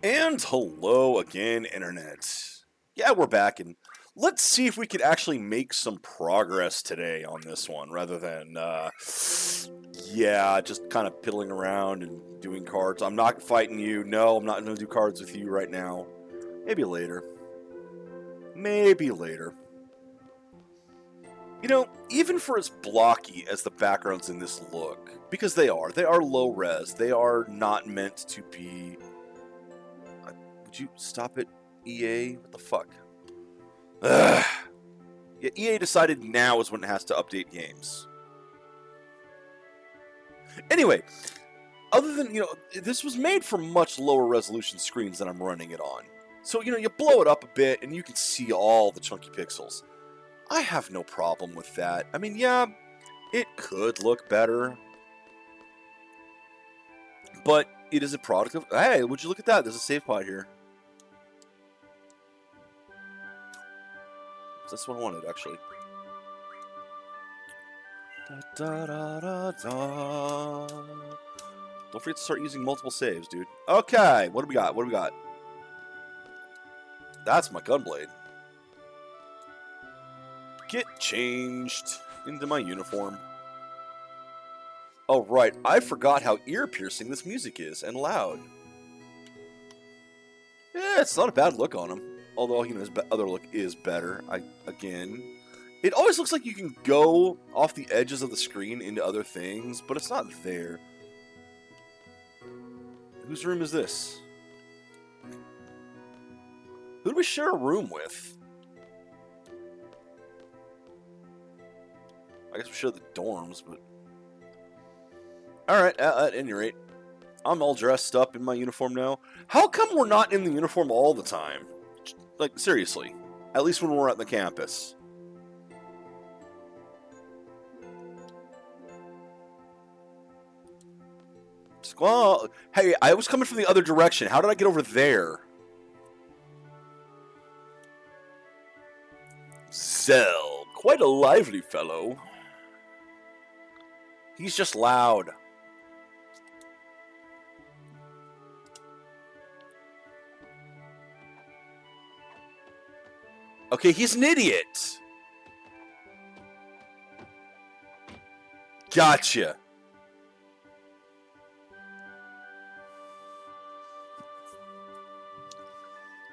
And hello again, Internet. Yeah, we're back, and let's see if we could actually make some progress today on this one, rather than, yeah, just kind of piddling around and doing cards. I'm not fighting you. No, I'm not going to do cards with you right now. Maybe later. Maybe later. You know, even for as blocky as the backgrounds in this look, because they are low res, they are not meant to be... Would you stop it, EA? What the fuck? Ugh. Yeah, EA decided now is when it has to update games. Anyway, other than, this was made for much lower resolution screens than I'm running it on. So, you blow it up a bit and you can see all the chunky pixels. I have no problem with that. I mean, yeah, it could look better. But it is a product of... Hey, would you look at that? There's a save pod here. That's what I wanted, actually. Da, da, da, da. Don't forget to start using multiple saves, dude. Okay, what do we got? What do we got? That's my gunblade. Get changed into my uniform. Oh, right. I forgot how ear-piercing this music is, and loud. Yeah, it's not a bad look on him. Although, his other look is better. Again, it always looks like you can go off the edges of the screen into other things, but it's not there. Whose room is this? Who do we share a room with? I guess we share the dorms, but... Alright, at any rate, I'm all dressed up in my uniform now. How come we're not in the uniform all the time? Like, seriously. At least when we're at the campus. Well, hey, I was coming from the other direction. How did I get over there? Zell, quite a lively fellow. He's just loud. Okay, he's an idiot. Gotcha.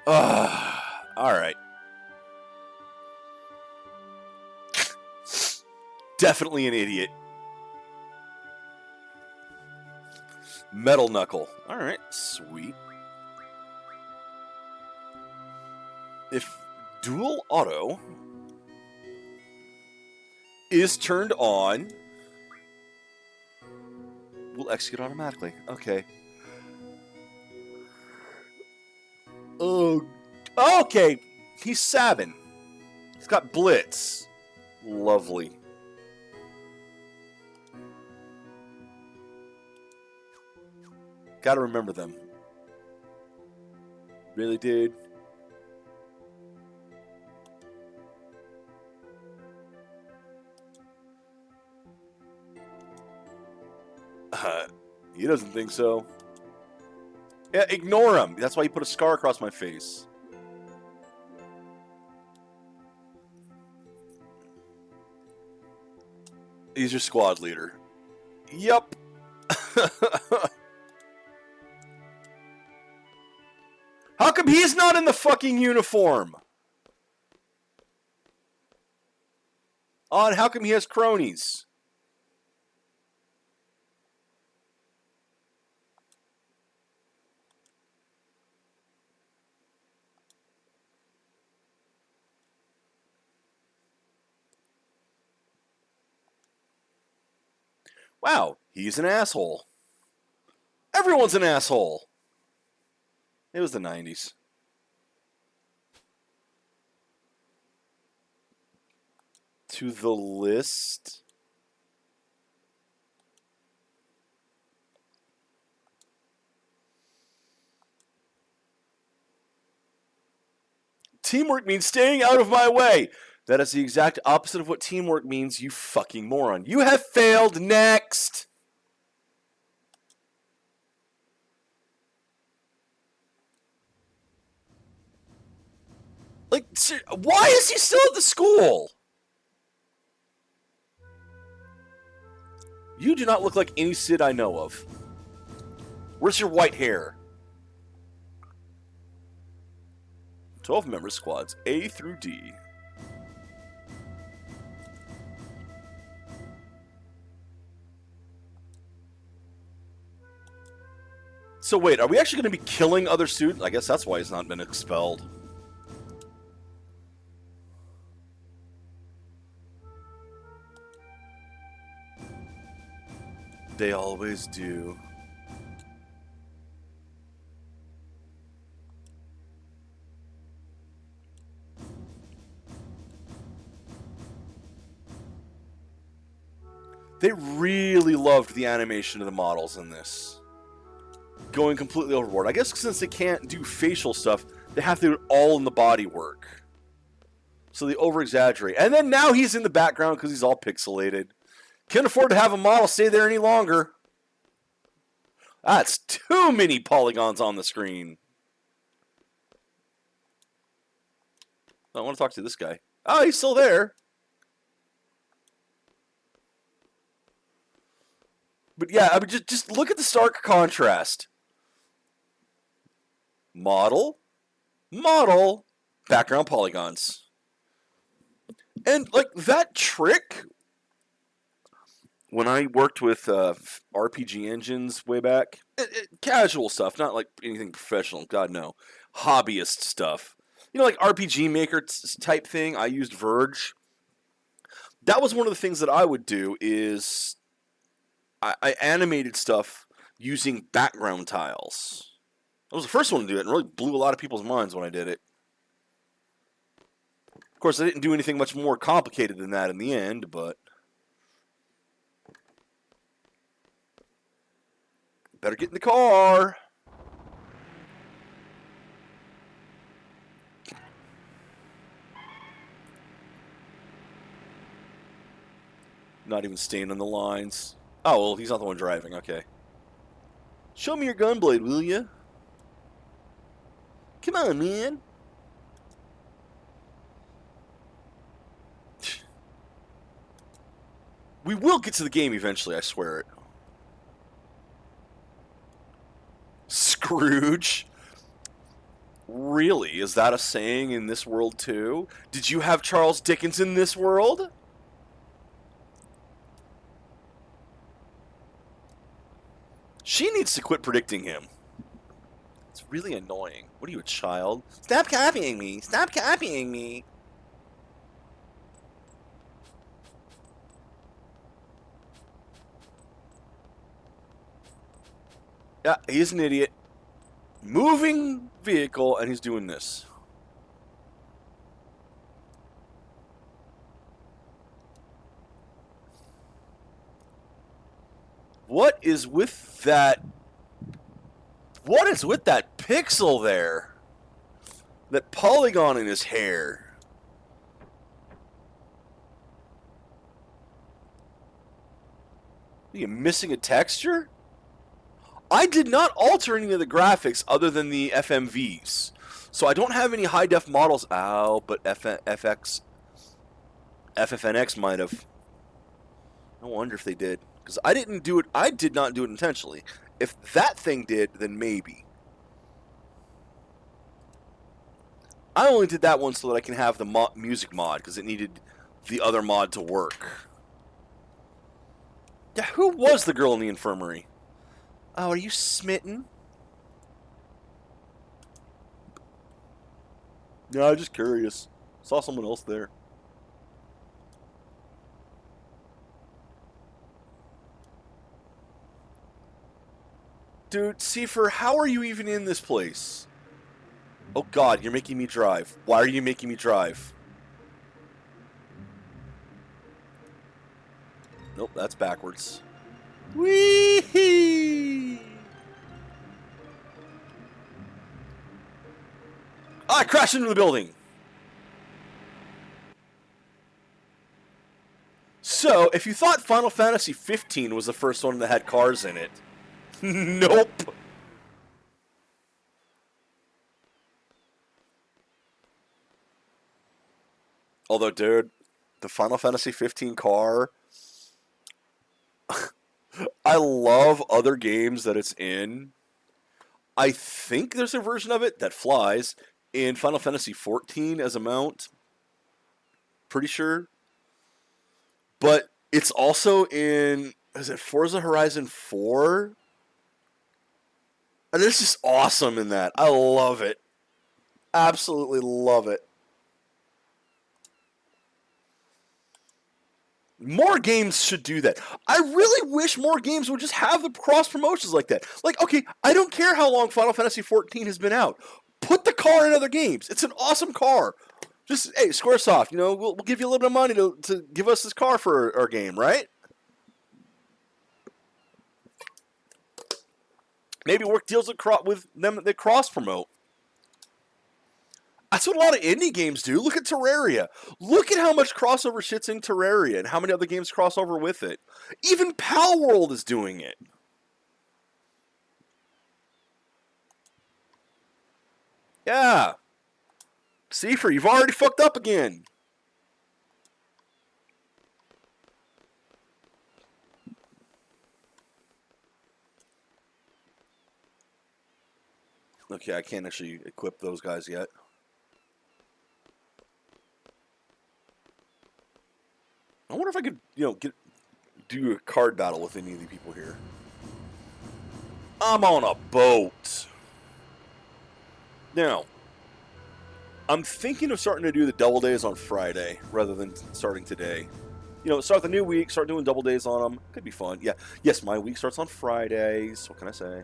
Alright. Definitely an idiot. Metal Knuckle. Alright, sweet. If Dual Auto is turned on, we'll execute automatically. Okay. Oh, okay. He's Sabin. He's got Blitz. Lovely. Gotta remember them. Really, dude? He doesn't think so. Yeah, ignore him. That's why he put a scar across my face. He's your squad leader. Yup. How come he's not in the fucking uniform? Oh, and how come he has cronies? Wow, he's an asshole. Everyone's an asshole. It was the 90s. To the list. Teamwork means staying out of my way. That is the exact opposite of what teamwork means, you fucking moron. You have failed. Next. Like, why is he still at the school? You do not look like any Sid I know of. Where's your white hair? 12-member squads, A through D. So wait, are we actually going to be killing other students? I guess that's why he's not been expelled. They always do. They really loved the animation of the models in this. Going completely overboard. I guess since they can't do facial stuff, they have to do it all in the body work. So they over-exaggerate. And then now he's in the background because he's all pixelated. Can't afford to have a model stay there any longer. That's too many polygons on the screen. I want to talk to this guy. Oh, he's still there. But yeah, I mean, just look at the stark contrast. Model, model, background polygons. And, like, that trick, when I worked with RPG engines way back, casual stuff, not like anything professional, God no, hobbyist stuff. You know, like RPG Maker type thing, I used Verge. That was one of the things that I would do is I animated stuff using background tiles. I was the first one to do it and really blew a lot of people's minds when I did it. Of course, I didn't do anything much more complicated than that in the end, but... Better get in the car! Not even staying on the lines. Oh, well, he's not the one driving, okay. Show me your gunblade, will ya? Come on, man. We will get to the game eventually, I swear it. Scrooge? Really? Is that a saying in this world, too? Did you have Charles Dickens in this world? She needs to quit predicting him. It's really annoying. What are you, a child? Stop copying me! Stop copying me! Yeah, he's an idiot. Moving vehicle, and he's doing this. What is with that? What is with that pixel there? That polygon in his hair? Are you missing a texture? I did not alter any of the graphics other than the FMVs. So I don't have any high-def models. Ow, but FFNX might have. I wonder if they did. Because I didn't do it. I did not do it intentionally. If that thing did, then maybe. I only did that one so that I can have the music mod, because it needed the other mod to work. Yeah, who was the girl in the infirmary? Oh, are you smitten? No, I'm just curious. Saw someone else there. Dude, Seifer, how are you even in this place? Oh god, you're making me drive. Why are you making me drive? Nope, that's backwards. Whee! I crashed into the building! So, if you thought Final Fantasy 15 was the first one that had cars in it, nope! Although, dude, the Final Fantasy 15 car, I love other games that it's in. I think there's a version of it that flies in Final Fantasy 14 as a mount. Pretty sure. But it's also in, is it Forza Horizon 4? And it's just awesome in that. I love it. Absolutely love it. More games should do that. I really wish more games would just have the cross promotions like that. Like, okay, I don't care how long Final Fantasy 14 has been out. Put the car in other games. It's an awesome car. Just, hey, Squaresoft, we'll give you a little bit of money to give us this car for our game, right? Maybe work deals with them that cross promote. That's what a lot of indie games do. Look at Terraria. Look at how much crossover shit's in Terraria and how many other games cross over with it. Even Pal World is doing it. Yeah. Seifer, you've already fucked up again. Okay, I can't actually equip those guys yet. I wonder if I could, do a card battle with any of the people here. I'm on a boat. Now, I'm thinking of starting to do the double days on Friday rather than starting today. Start the new week, start doing double days on them. Could be fun. Yeah. Yes, my week starts on Fridays. What can I say?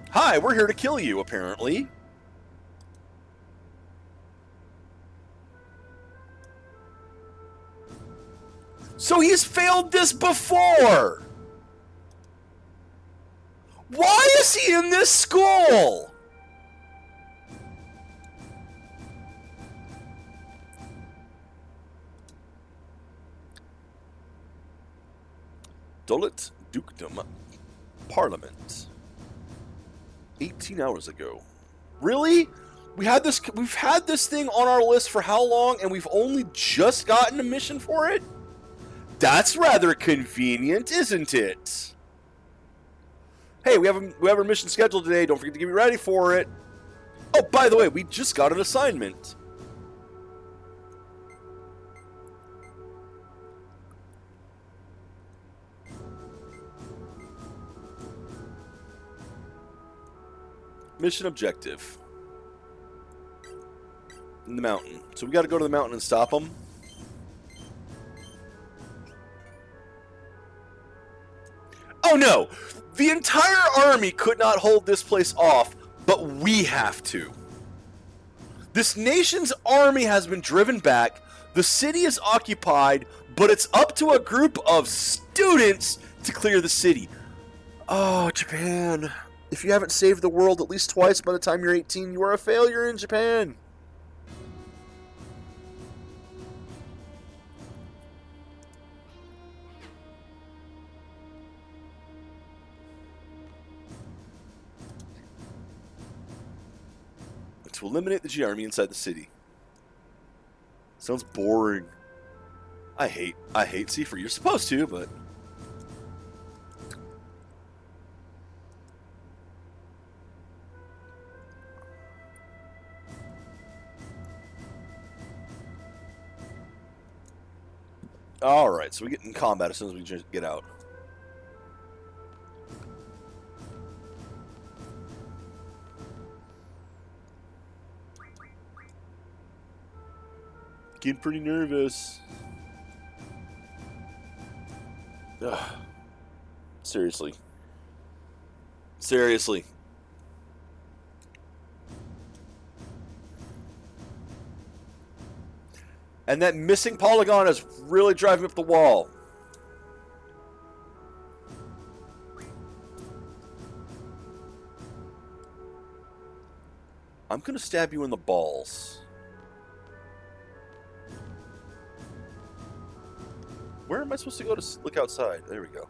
Hi, we're here to kill you, apparently. So he's failed this before! Why is he in this school? Dolet Dukedom Parliament. 18 hours ago. Really? We've had this thing on our list for how long, and we've only just gotten a mission for it? That's rather convenient, isn't it? Hey, we have a mission scheduled today. Don't forget to get me ready for it. Oh, by the way, we just got an assignment. Mission objective. In the mountain. So we got to go to the mountain and stop them. Oh no! The entire army could not hold this place off, but we have to. This nation's army has been driven back, the city is occupied, but it's up to a group of students to clear the city. Oh, Japan. If you haven't saved the world at least twice by the time you're 18, you are a failure in Japan. To eliminate the G army inside the city. Sounds boring. I hate Seifer. You're supposed to, but alright, so we get in combat as soon as we just get out. Getting pretty nervous. Ugh. Seriously. Seriously. And that missing polygon is really driving up the wall. I'm gonna stab you in the balls. Where am I supposed to go to look outside? There we go.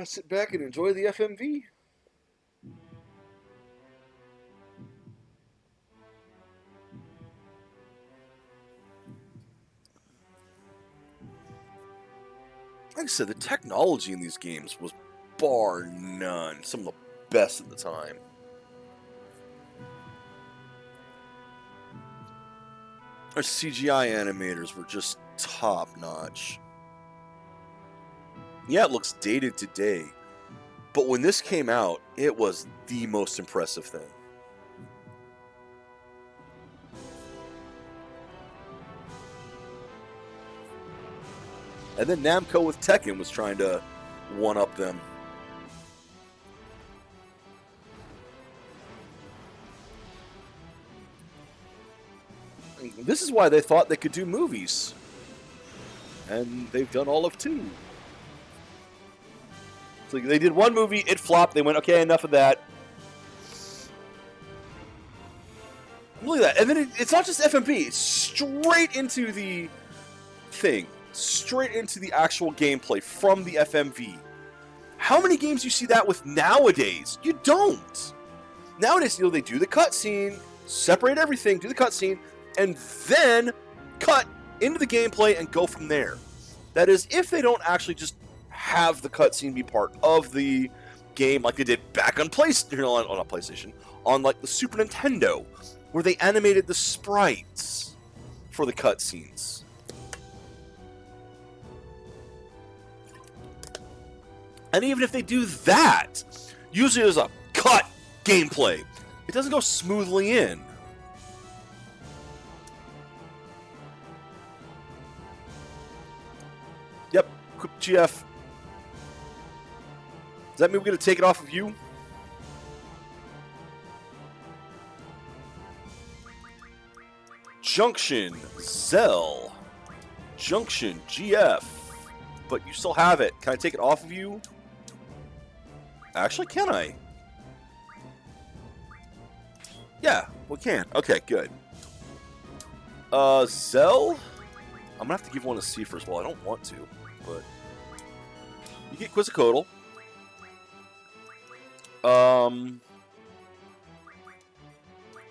sit back and enjoy the FMV. Like I said, the technology in these games was bar none some of the best at the time. Our CGI animators were just top notch. Yeah, it looks dated today, but when this came out, it was the most impressive thing. And then Namco with Tekken was trying to one-up them. This is why they thought they could do movies. And they've done all of 2. So they did 1 movie, it flopped, they went, okay, enough of that. Look at that. And then it's not just FMV, it's straight into the thing. Straight into the actual gameplay from the FMV. How many games do you see that with nowadays? You don't. Nowadays, they do the cutscene, separate everything, do the cutscene, and then cut into the gameplay and go from there. That is, if they don't actually just have the cutscene be part of the game like they did back on PlayStation, on like the Super Nintendo, where they animated the sprites for the cutscenes. And even if they do that, usually there's a cut gameplay. It doesn't go smoothly in. Yep, quick GF. Does that mean we're going to take it off of you? Junction, Zell. Junction, GF. But you still have it. Can I take it off of you? Actually, can I? Yeah, we can. Okay, good. Zell? I'm gonna have to give one to C first. Well, I don't want to, but you get Quizzicoatl. You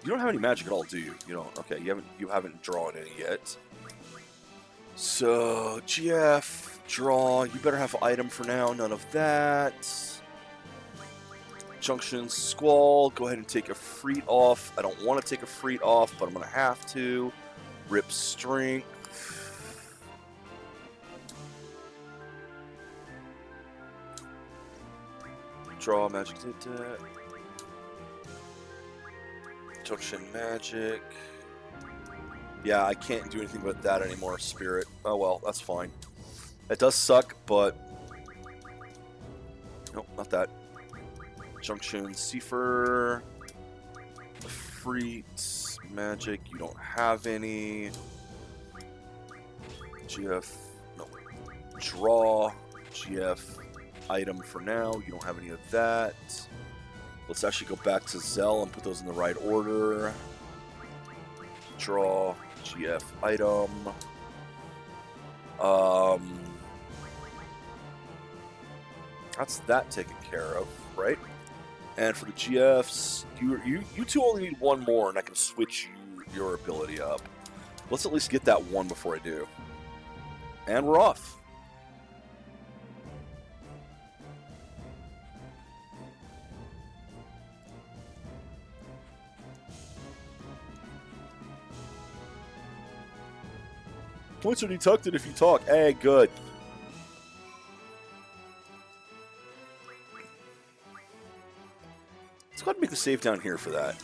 don't have any magic at all, do you? You don't. Okay, you haven't drawn any yet. So GF, draw. You better have an item for now. None of that. Junction, Squall. Go ahead and take a Freet off. I don't want to take a Freet off, but I'm gonna have to. Rip Strength. Draw magic. Junction magic. Yeah, I can't do anything with that anymore, Spirit. Oh well, that's fine. That does suck, but nope, not that. Junction Cipher. Freet magic. You don't have any. GF. No. Draw. GF. Item for now. You don't have any of that. Let's actually go back to Zell and put those in the right order. Draw. GF item. That's that taken care of, right? And for the GFs, you two only need one more, and I can switch your ability up. Let's at least get that one before I do. And we're off. Points are deducted if you talk. Hey, good. Let's go ahead and make the save down here for that.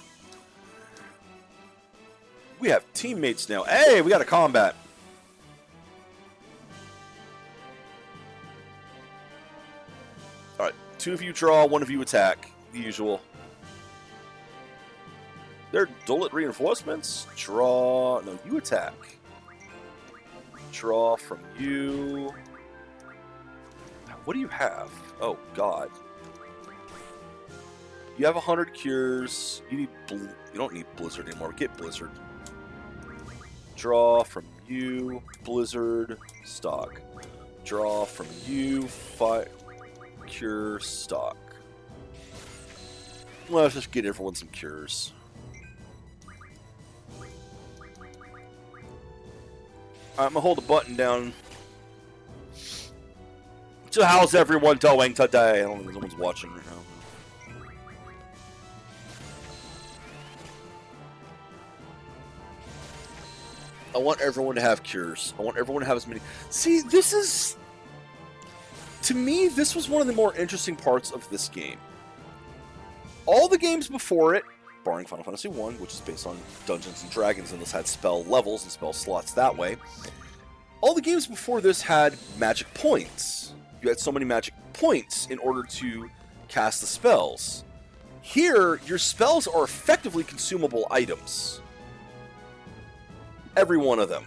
We have teammates now. Hey, we got a combat. Alright, 2 of you draw, 1 of you attack. The usual. They're Dulet reinforcements. Draw. No, you attack. Draw from you. What do you have? Oh, God. You have 100 cures. You don't need Blizzard anymore. Get Blizzard. Draw from you. Blizzard. Stock. Draw from you. cure, stock. Well, let's just get everyone some cures. I'm gonna hold the button down. So how's everyone doing today? I don't think someone's watching right now. I want everyone to have cures. I want everyone to have as many. See, this is... To me, this was one of the more interesting parts of this game. All the games before it, barring Final Fantasy I, which is based on Dungeons & Dragons and this had spell levels and spell slots that way, all the games before this had magic points. You had so many magic points in order to cast the spells. Here, your spells are effectively consumable items. Every one of them.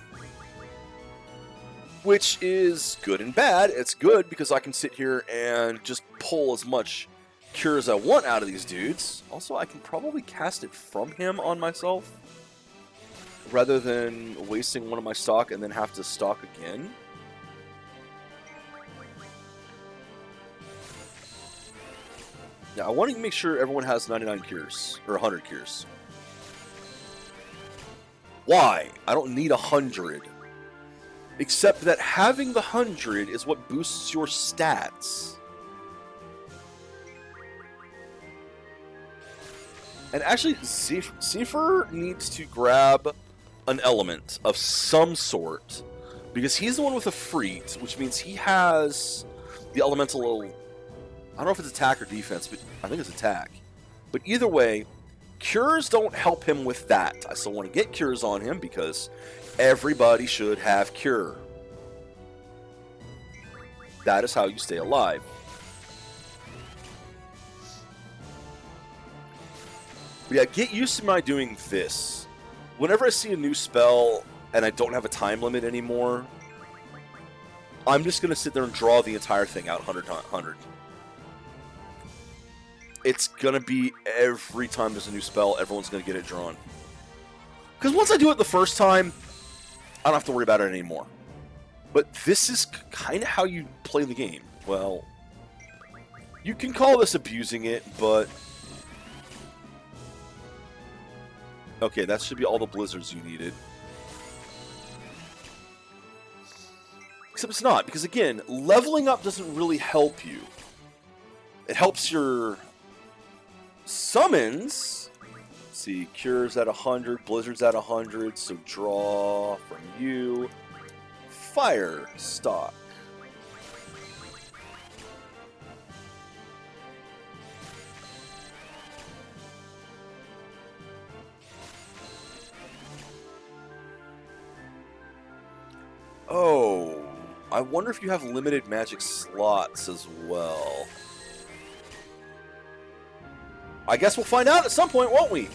Which is good and bad. It's good because I can sit here and just pull as much cure as I want out of these dudes. Also, I can probably cast it from him on myself, rather than wasting one of my stock and then have to stock again. Yeah, I want to make sure everyone has 99 cures, or 100 cures. Why? I don't need 100. Except that having the 100 is what boosts your stats. And actually, Zephyr needs to grab an element of some sort, because he's the one with a freet, which means he has the elemental... I don't know if it's attack or defense, but I think it's attack. But either way, cures don't help him with that. I still want to get cures on him because everybody should have cure. That is how you stay alive. But yeah, get used to my doing this. Whenever I see a new spell and I don't have a time limit anymore, I'm just going to sit there and draw the entire thing out 100. It's going to be every time there's a new spell, everyone's going to get it drawn. Because once I do it the first time, I don't have to worry about it anymore. But this is kind of how you play the game. Well, you can call this abusing it, but... Okay, that should be all the blizzards you needed. Except it's not, because again, leveling up doesn't really help you. It helps your summons. Let's see, cures at 100, blizzards at 100, so draw from you. Fire stock. Oh, I wonder if you have limited magic slots as well. I guess we'll find out at some point, won't we?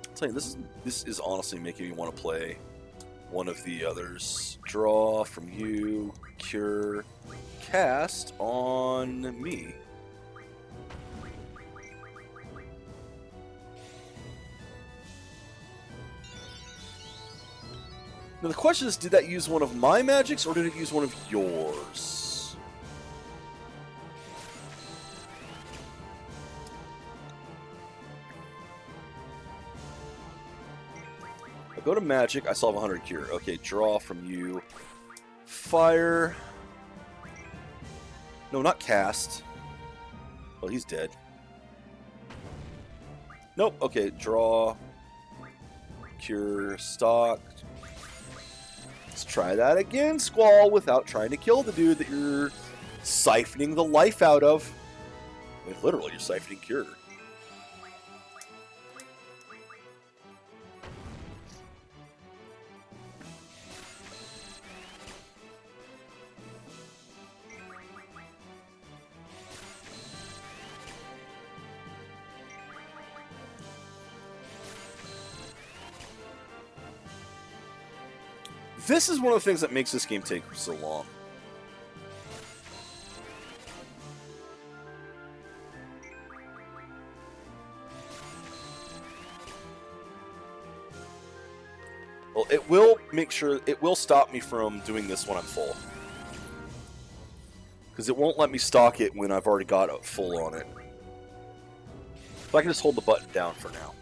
I'll tell you, this is honestly making me want to play one of the others. Draw from you, cure, cast on me. Now the question is, did that use one of my magics, or did it use one of yours? I go to magic, I still have 100 cure. Okay, draw from you. Fire. No, not cast. Well, he's dead. Nope, okay, draw. Cure, stock. Let's try that again, Squall, without trying to kill the dude that you're siphoning the life out of. I mean, literally, you're siphoning cure. This is one of the things that makes this game take so long. Well, it will make sure, it will stop me from doing this when I'm full. Because it won't let me stock it when I've already got a full on it. So I can just hold the button down for now.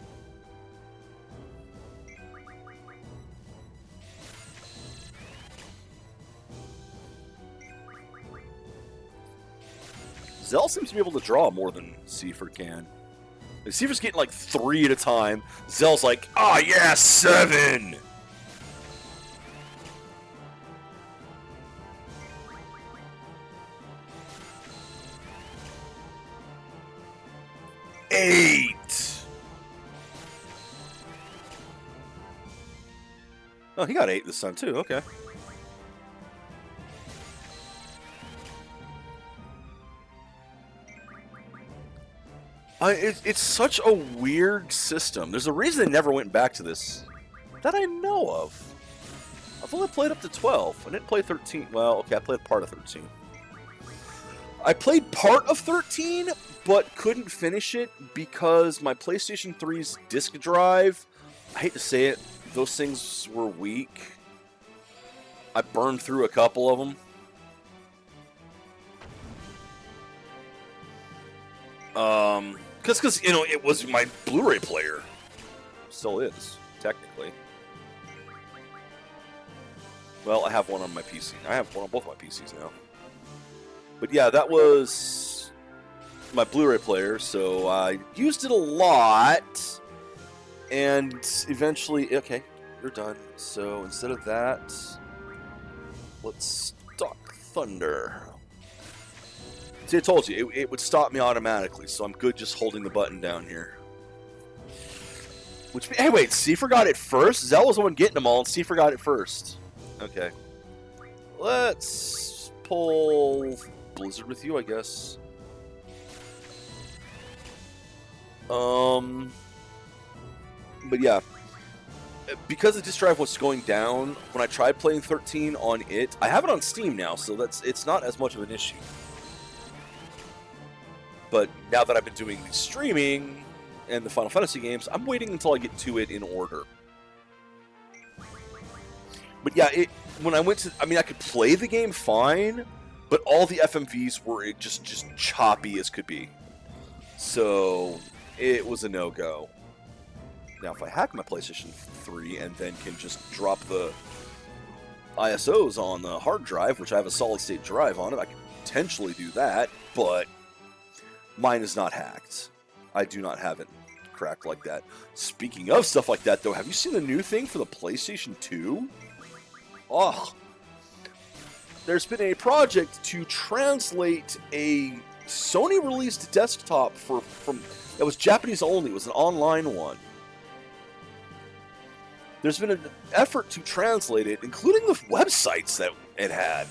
Zell seems to be able to draw more than Seaford can. Seaford's getting like 3 at a time. Zell's like, ah, yeah, 7! Oh, he got 8 this time too, okay. It's such a weird system. There's a reason they never went back to this that I know of. I've only played up to 12. I didn't play 13. Well, okay, I played part of 13. I played part of 13, but couldn't finish it because my PlayStation 3's disk drive, I hate to say it, those things were weak. I burned through a couple of them. Because, you know, it was my Blu-ray player. Still is, technically. Well, I have one on my PC. I have one on both my PCs now. But yeah, that was my Blu-ray player, so I used it a lot. And eventually, okay, you're done. So instead of that, let's stock Thunder. See, I told you, it would stop me automatically, so I'm good just holding the button down here. Which, hey, wait, Seaford got it first? Zell was the one getting them all, and Seaford got it first. Okay. Let's pull Blizzard with you, I guess. But yeah. Because the disk drive was going down, when I tried playing 13 on it, I have it on Steam now, so it's not as much of an issue. But now that I've been doing the streaming and the Final Fantasy games, I'm waiting until I get to it in order. But yeah, when I went to, I mean, I could play the game fine, but all the FMVs were just choppy as could be. So it was a no-go. Now, if I hack my PlayStation 3 and then can just drop the ISOs on the hard drive, which I have a solid-state drive on it, I could potentially do that, but mine is not hacked. I do not have it cracked like that. Speaking of stuff like that, though, have you seen the new thing for the PlayStation 2? Oh. There's been a project to translate a Sony-released desktop from it was Japanese only. It was an online one. There's been an effort to translate it, including the websites that it had.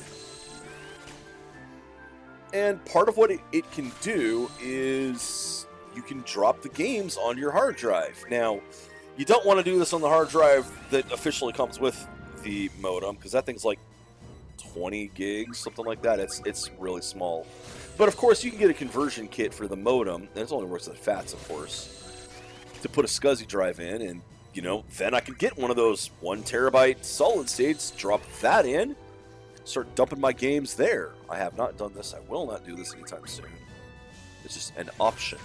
And part of what it can do is you can drop the games onto your hard drive. Now, you don't want to do this on the hard drive that officially comes with the modem, because that thing's like 20 gigs, something like that. It's really small. But of course, you can get a conversion kit for the modem, and it only works at FATs, of course, to put a SCSI drive in, and, you know, then I can get one of those 1 terabyte solid states, drop that in, start dumping my games there. I have not done this. I will not do this anytime soon. It's just an option.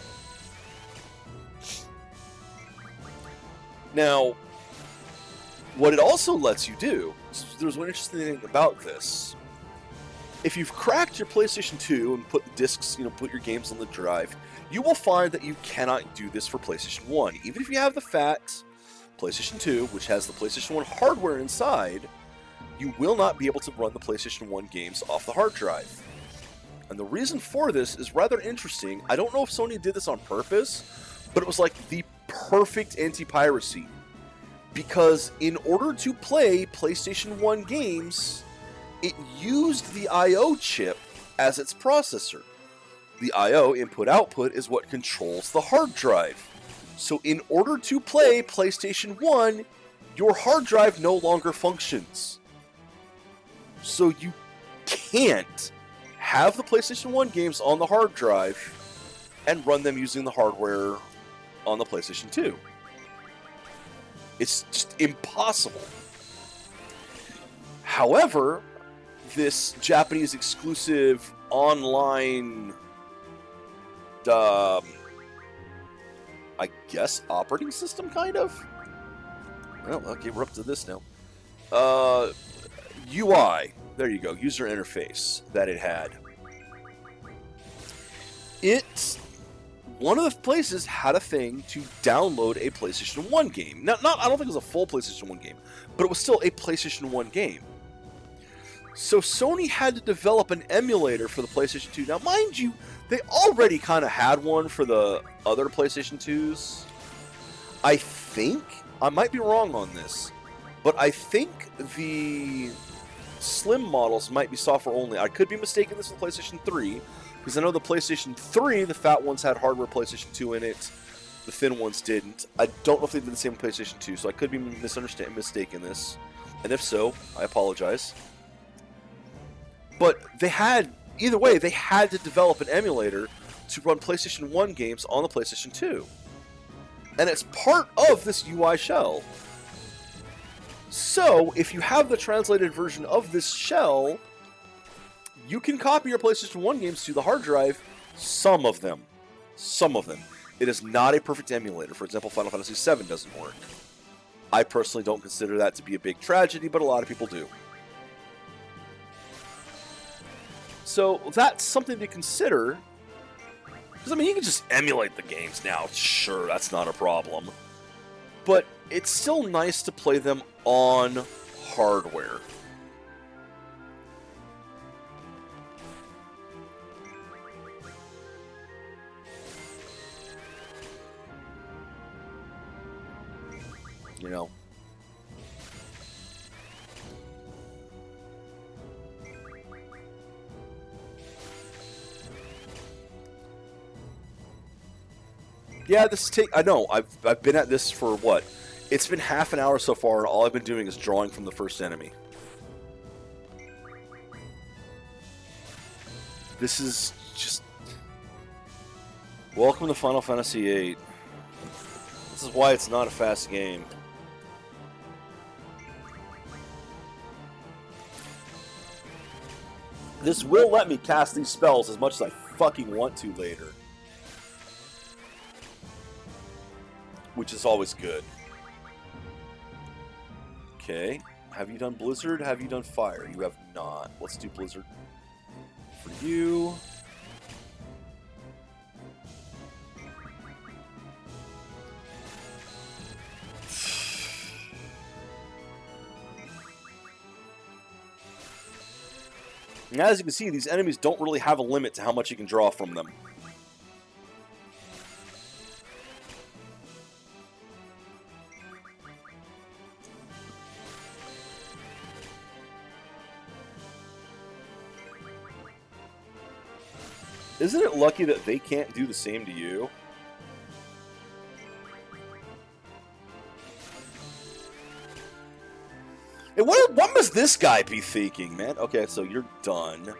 Now, what it also lets you do, there's one interesting thing about this. If you've cracked your PlayStation 2 and put the discs, put your games on the drive, you will find that you cannot do this for PlayStation 1. Even if you have the fat PlayStation 2, which has the PlayStation 1 hardware inside, you will not be able to run the PlayStation 1 games off the hard drive. And the reason for this is rather interesting. I don't know if Sony did this on purpose, but it was like the perfect anti-piracy. Because in order to play PlayStation 1 games, it used the I/O chip as its processor. The I/O input-output is what controls the hard drive. So in order to play PlayStation 1, your hard drive no longer functions. So you can't have the PlayStation 1 games on the hard drive and run them using the hardware on the PlayStation 2. It's just impossible. However, this Japanese exclusive online, I guess, operating system, kind of? Well, okay, we're up to this now. UI, there you go, user interface that it had. One of the places had a thing to download a PlayStation 1 game. I don't think it was a full PlayStation 1 game, but it was still a PlayStation 1 game. So Sony had to develop an emulator for the PlayStation 2. Now, mind you, they already kind of had one for the other PlayStation 2s. I think, I might be wrong on this, but I think the slim models might be software only. I could be mistaken this with PlayStation 3, because I know the PlayStation 3, the fat ones had hardware PlayStation 2 in it, the thin ones didn't. I don't know if they did the same with PlayStation 2, so I could be mistaken this. And if so, I apologize. But they had, either way, they had to develop an emulator to run PlayStation 1 games on the PlayStation 2. And it's part of this UI shell. So, if you have the translated version of this shell, you can copy your PlayStation 1 games to the hard drive, some of them. Some of them. It is not a perfect emulator. For example, Final Fantasy VII doesn't work. I personally don't consider that to be a big tragedy, but a lot of people do. So, that's something to consider. Because, I mean, you can just emulate the games now. Sure, that's not a problem. But it's still nice to play them on hardware. You know. Yeah, I know. I've been at this for what? It's been half an hour so far, and all I've been doing is drawing from the first enemy. This is just... Welcome to Final Fantasy VIII. This is why it's not a fast game. This will let me cast these spells as much as I fucking want to later. Which is always good. Okay. Have you done Blizzard? Have you done Fire? You have not. Let's do Blizzard. For you. And as you can see, these enemies don't really have a limit to how much you can draw from them. Isn't it lucky that they can't do the same to you? And what must this guy be thinking, man? Okay, so you're done.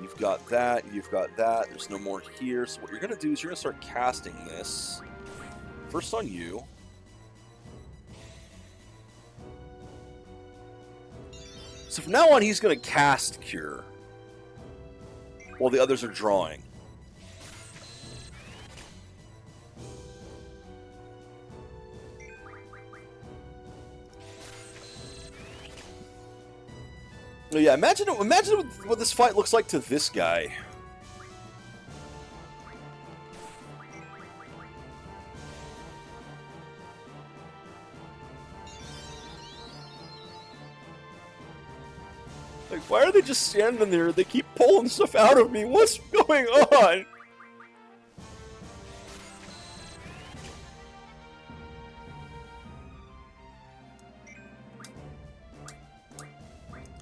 You've got that, you've got that. There's no more here. So what you're going to do is you're going to start casting this. First on you. So from now on, he's going to cast Cure, while the others are drawing. Oh yeah, imagine what this fight looks like to this guy. Like, why are they just standing there? They keep pulling stuff out of me. What's going on?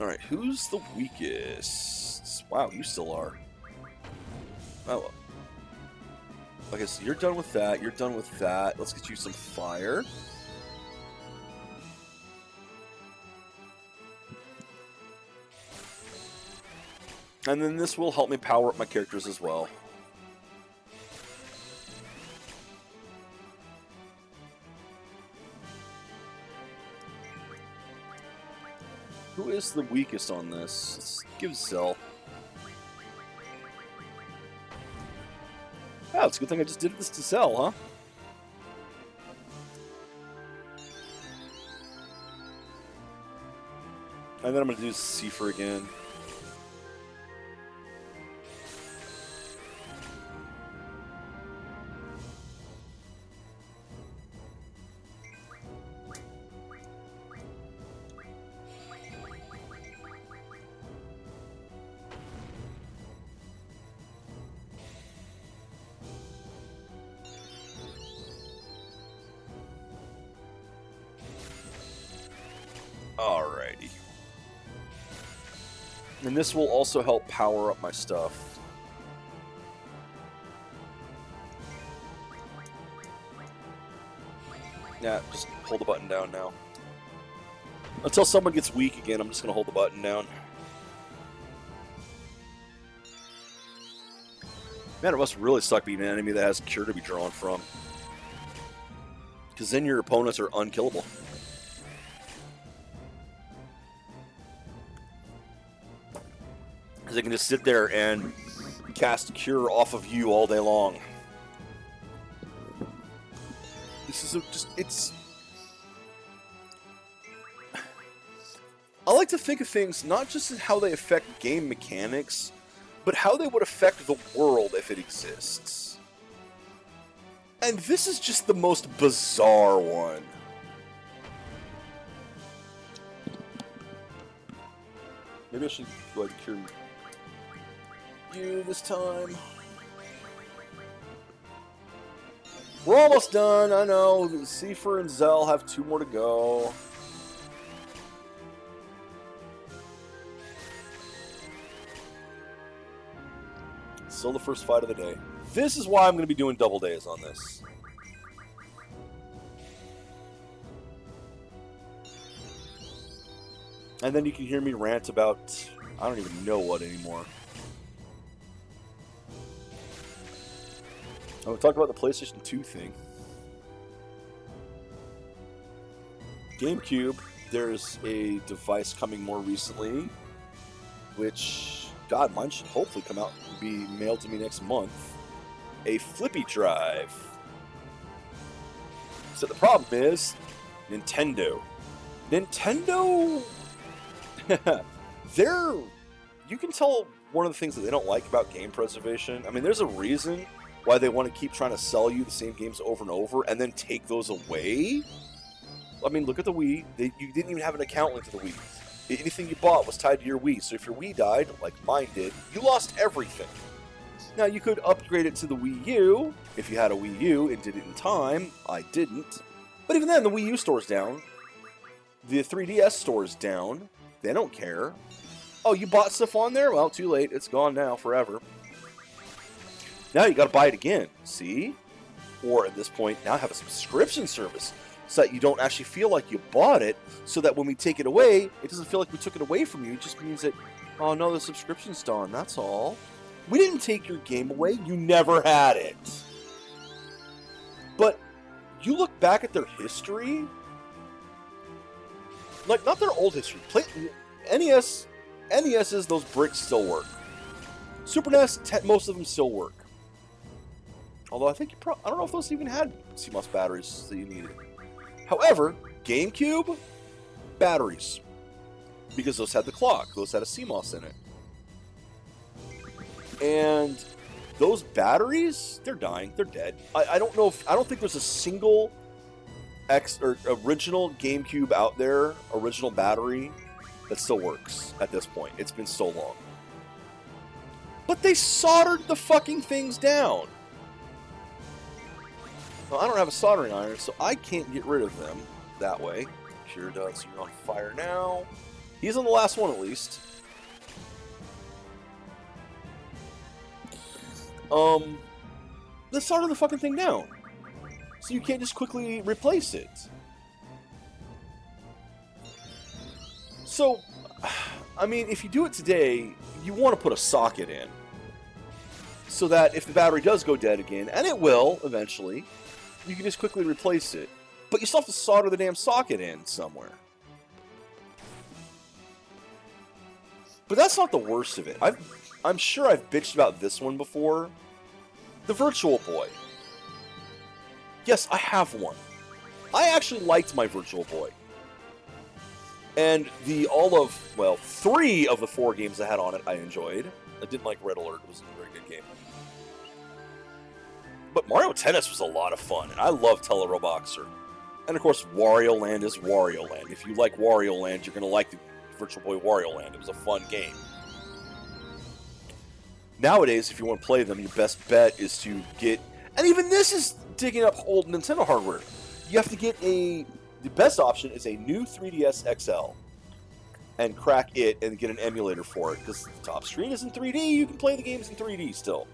Alright, who's the weakest? Wow, you still are. Oh. Okay, so you're done with that. You're done with that. Let's get you some fire. And then this will help me power up my characters as well. Who is the weakest on this? Let's give Zell. Oh, it's a good thing I just did this to Zell, huh? And then I'm going to do Seifer again. Alrighty. And this will also help power up my stuff. Yeah, just hold the button down now. Until someone gets weak again, I'm just going to hold the button down. Man, it must really suck being an enemy that has Cure to be drawn from. Because then your opponents are unkillable. Because they can just sit there and cast Cure off of you all day long. This is it's... I like to think of things not just in how they affect game mechanics, but how they would affect the world if it exists. And this is just the most bizarre one. Maybe I should go ahead and cure you this time. We're almost done, I know. Seifer and Zell have 2 more to go. Still the first fight of the day. This is why I'm going to be doing double days on this. And then you can hear me rant about... I don't even know what anymore. I want to talk about the PlayStation 2 thing. GameCube, there's a device coming more recently, which, God, mine should hopefully come out and be mailed to me next month. A flippy drive. So the problem is, Nintendo. Nintendo, you can tell one of the things that they don't like about game preservation. I mean, there's a reason why they want to keep trying to sell you the same games over and over and then take those away. I mean, look at the Wii. You didn't even have an account linked to the Wii. Anything you bought was tied to your Wii. So if your Wii died, like mine did, you lost everything. Now, you could upgrade it to the Wii U if you had a Wii U and did it in time. I didn't. But even then, the Wii U store's down. The 3DS store's down. They don't care. Oh, you bought stuff on there? Well, too late. It's gone now forever. Now you got to buy it again, see? Or at this point, now have a subscription service so that you don't actually feel like you bought it, so that when we take it away, it doesn't feel like we took it away from you. It just means that, oh no, the subscription's done, that's all. We didn't take your game away, you never had it. But you look back at their history, like, not their old history. NES's, those bricks still work. Super NES, most of them still work. Although I think I don't know if those even had CMOS batteries that you needed. However, GameCube, batteries. Because those had the clock. Those had a CMOS in it. And those batteries, they're dying. They're dead. I don't think there's a single original GameCube out there, original battery, that still works at this point. It's been so long. But they soldered the fucking things down. Well, I don't have a soldering iron, so I can't get rid of them that way. Cure does. You're on fire now. He's on the last one, at least. Let's solder the fucking thing down. So you can't just quickly replace it. So, I mean, if you do it today, you want to put a socket in. So that if the battery does go dead again, and it will eventually, you can just quickly replace it. But you still have to solder the damn socket in somewhere. But that's not the worst of it. I'm sure I've bitched about this one before. The Virtual Boy. Yes, I have one. I actually liked my Virtual Boy. And well, 3 of the 4 games I had on it, I enjoyed. I didn't like Red Alert. It was a very good game. But Mario Tennis was a lot of fun, and I love Teleroboxer. And of course, Wario Land is Wario Land. If you like Wario Land, you're going to like the Virtual Boy Wario Land. It was a fun game. Nowadays, if you want to play them, your best bet is to get... And even this is digging up old Nintendo hardware. You have to get the best option is a new 3DS XL. And crack it and get an emulator for it. Because the top screen is in 3D, you can play the games in 3D still.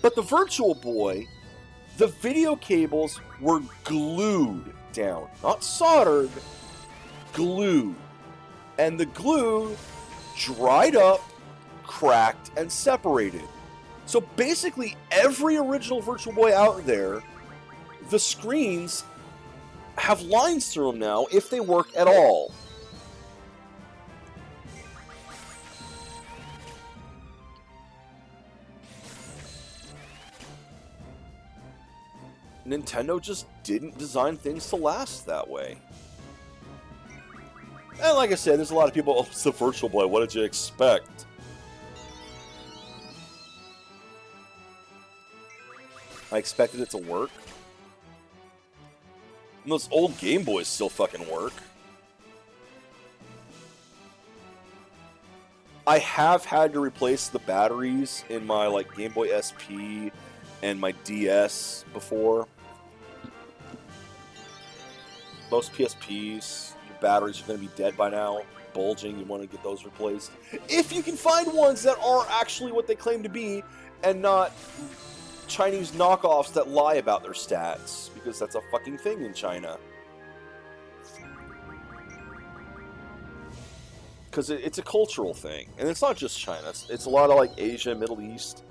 But the Virtual Boy, the video cables were glued down. Not soldered, glued. And the glue dried up, cracked, and separated. So basically, every original Virtual Boy out there, the screens have lines through them now, if they work at all. Nintendo just didn't design things to last that way. And like I said, there's a lot of people, oh, it's the Virtual Boy, what did you expect? I expected it to work. And those old Game Boys still fucking work. I have had to replace the batteries in my like Game Boy SP and my DS before. Most PSPs, your batteries are going to be dead by now, bulging, you want to get those replaced. If you can find ones that are actually what they claim to be, and not Chinese knockoffs that lie about their stats, because that's a fucking thing in China. Because it's a cultural thing, and it's not just China, it's a lot of like Asia, Middle East.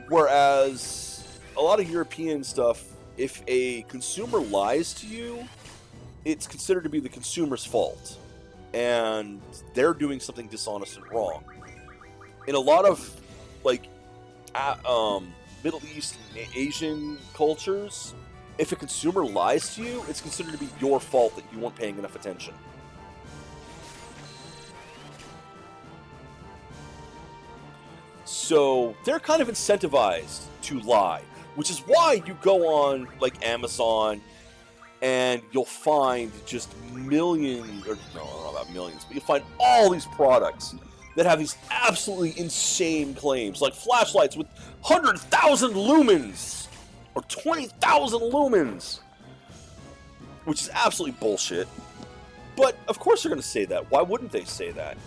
Whereas a lot of European stuff, if a consumer lies to you, it's considered to be the consumer's fault, and they're doing something dishonest and wrong. In a lot of like Middle East and Asian cultures, if a consumer lies to you, it's considered to be your fault that you weren't paying enough attention. So they're kind of incentivized to lie, which is why you go on like Amazon and you'll find just millions, or no, I don't know about millions, but you'll find all these products that have these absolutely insane claims, like flashlights with 100,000 lumens or 20,000 lumens, which is absolutely bullshit. But of course they're going to say that. Why wouldn't they say that?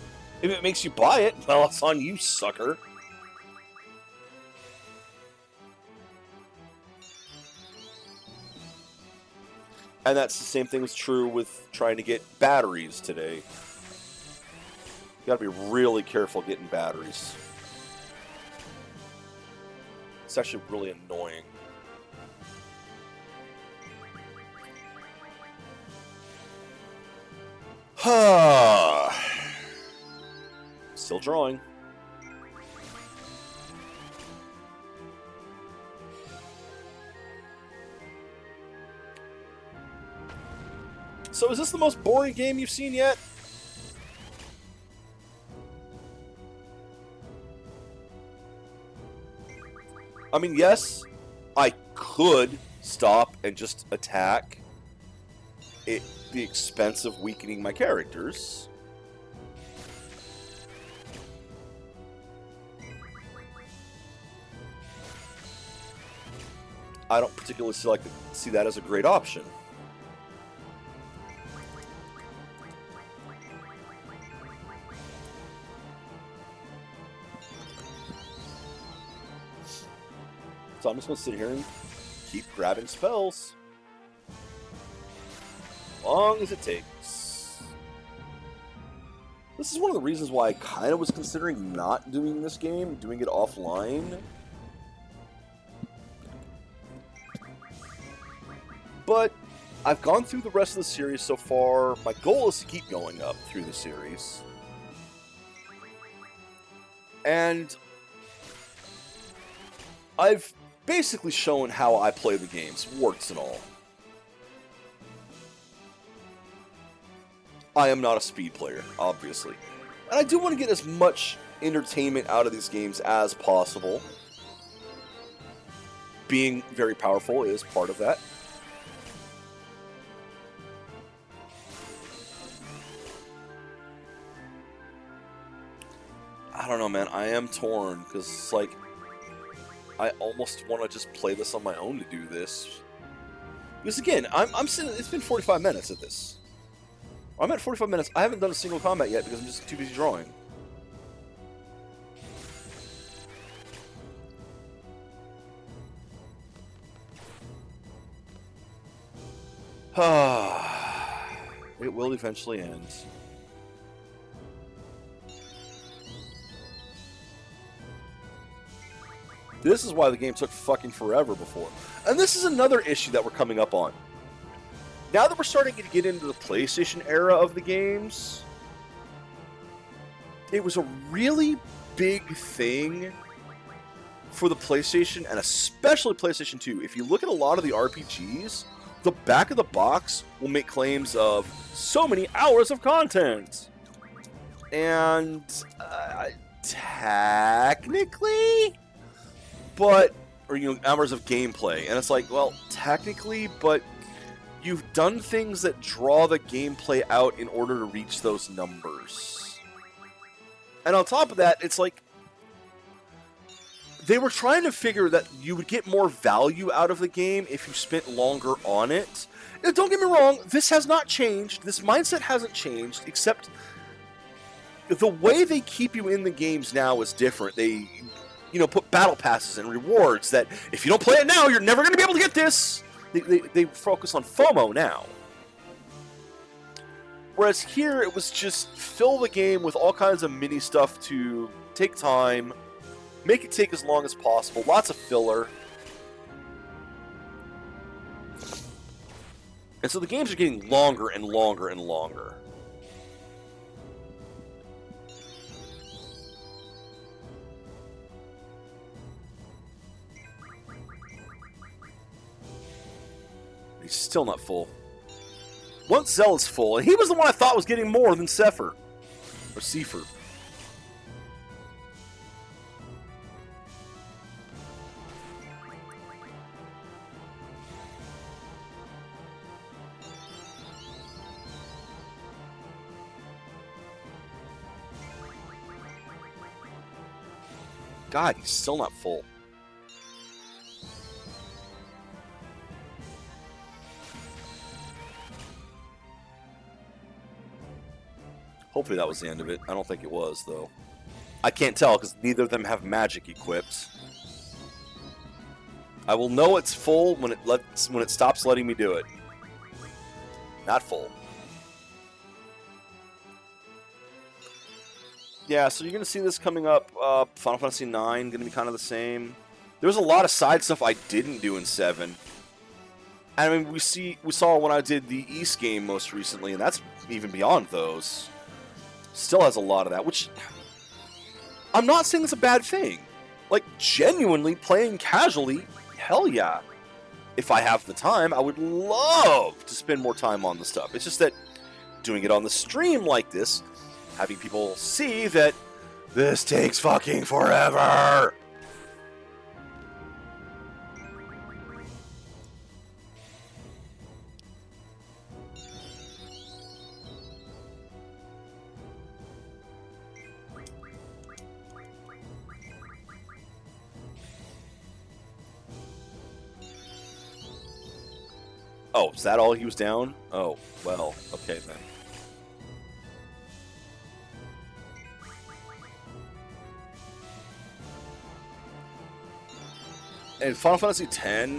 If it makes you buy it, well, it's on you, sucker. And that's the same thing that's true with trying to get batteries today. You gotta be really careful getting batteries. It's actually really annoying. Still drawing. So is this the most boring game you've seen yet? I mean, yes, I could stop and just attack at the expense of weakening my characters. I don't particularly see that as a great option. So I'm just going to sit here and keep grabbing spells. As long as it takes. This is one of the reasons why I kind of was considering not doing this game, doing it offline. But I've gone through the rest of the series so far. My goal is to keep going up through the series. And I've basically shown how I play the games, warts and all. I am not a speed player, obviously. And I do want to get as much entertainment out of these games as possible. Being very powerful is part of that. I don't know, man. I am torn, because it's like, I almost want to just play this on my own to do this. Because again, I'm sitting, it's been 45 minutes at this. I'm at 45 minutes. I haven't done a single combat yet because I'm just too busy drawing. It will eventually end. This is why the game took fucking forever before. And this is another issue that we're coming up on. Now that we're starting to get into the PlayStation era of the games, it was a really big thing for the PlayStation, and especially PlayStation 2. If you look at a lot of the RPGs, the back of the box will make claims of so many hours of content. And technically, but, or, you know, hours of gameplay. And it's like, well, technically, but you've done things that draw the gameplay out in order to reach those numbers. And on top of that, it's like, they were trying to figure that you would get more value out of the game if you spent longer on it. Now, don't get me wrong, this has not changed. This mindset hasn't changed, except the way they keep you in the games now is different. They, you know, put battle passes and rewards that if you don't play it now, you're never going to be able to get this. They focus on FOMO now. Whereas here, it was just fill the game with all kinds of mini stuff to take time, make it take as long as possible, lots of filler. And so the games are getting longer and longer and longer. He's still not full. Once Zell is full, and he was the one I thought was getting more than Sepher. Or Seifer. God, he's still not full. Hopefully that was the end of it. I don't think it was, though. I can't tell, because neither of them have magic equipped. I will know it's full when it stops letting me do it. Not full. Yeah, so you're going to see this coming up. Final Fantasy IX, going to be kind of the same. There was a lot of side stuff I didn't do in 7. I mean, we saw when I did the East game most recently, and that's even beyond those. Still has a lot of that, which I'm not saying it's a bad thing. Like, genuinely playing casually, hell yeah. If I have the time, I would love to spend more time on the stuff. It's just that doing it on the stream like this, having people see that this takes fucking forever. Oh, is that all he was down? Oh, well, okay then. And Final Fantasy X,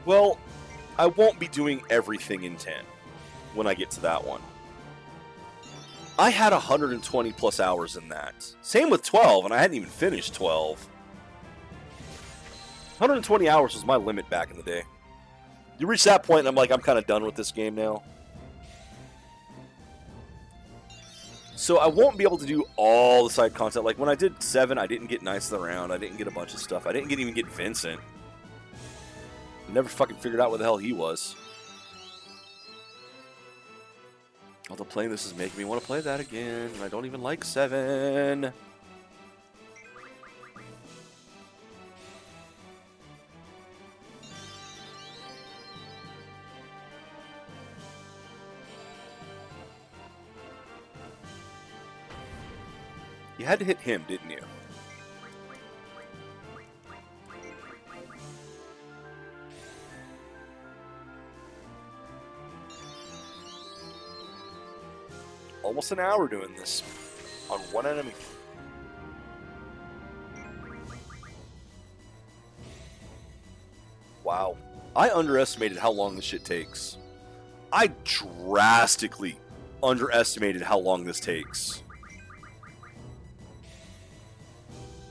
well, I won't be doing everything in 10 when I get to that one. I had 120 plus hours in that. Same with 12, and I hadn't even finished 12. 120 hours was my limit back in the day. You reach that point, and I'm like, I'm kind of done with this game now. So I won't be able to do all the side content. Like when I did 7, I didn't get Knights of the Round. I didn't get a bunch of stuff. I didn't even get Vincent. I never fucking figured out where the hell he was. Although playing this is making me want to play that again. I don't even like 7. You had to hit him, didn't you? Almost an hour doing this on one enemy. Wow. I underestimated how long this shit takes. I drastically underestimated how long this takes.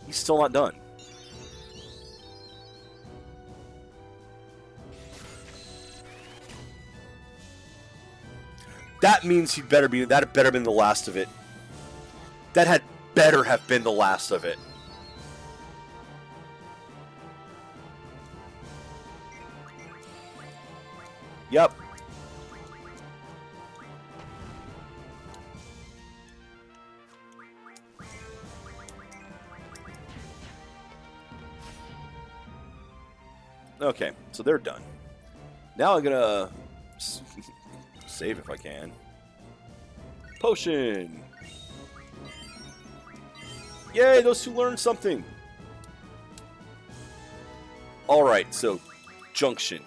He's still not done. That means that had better been the last of it. That had better have been the last of it. Yep. Okay, so they're done. Now I'm gonna save if I can. Potion! Yay, those two learned something! Alright, so Junction.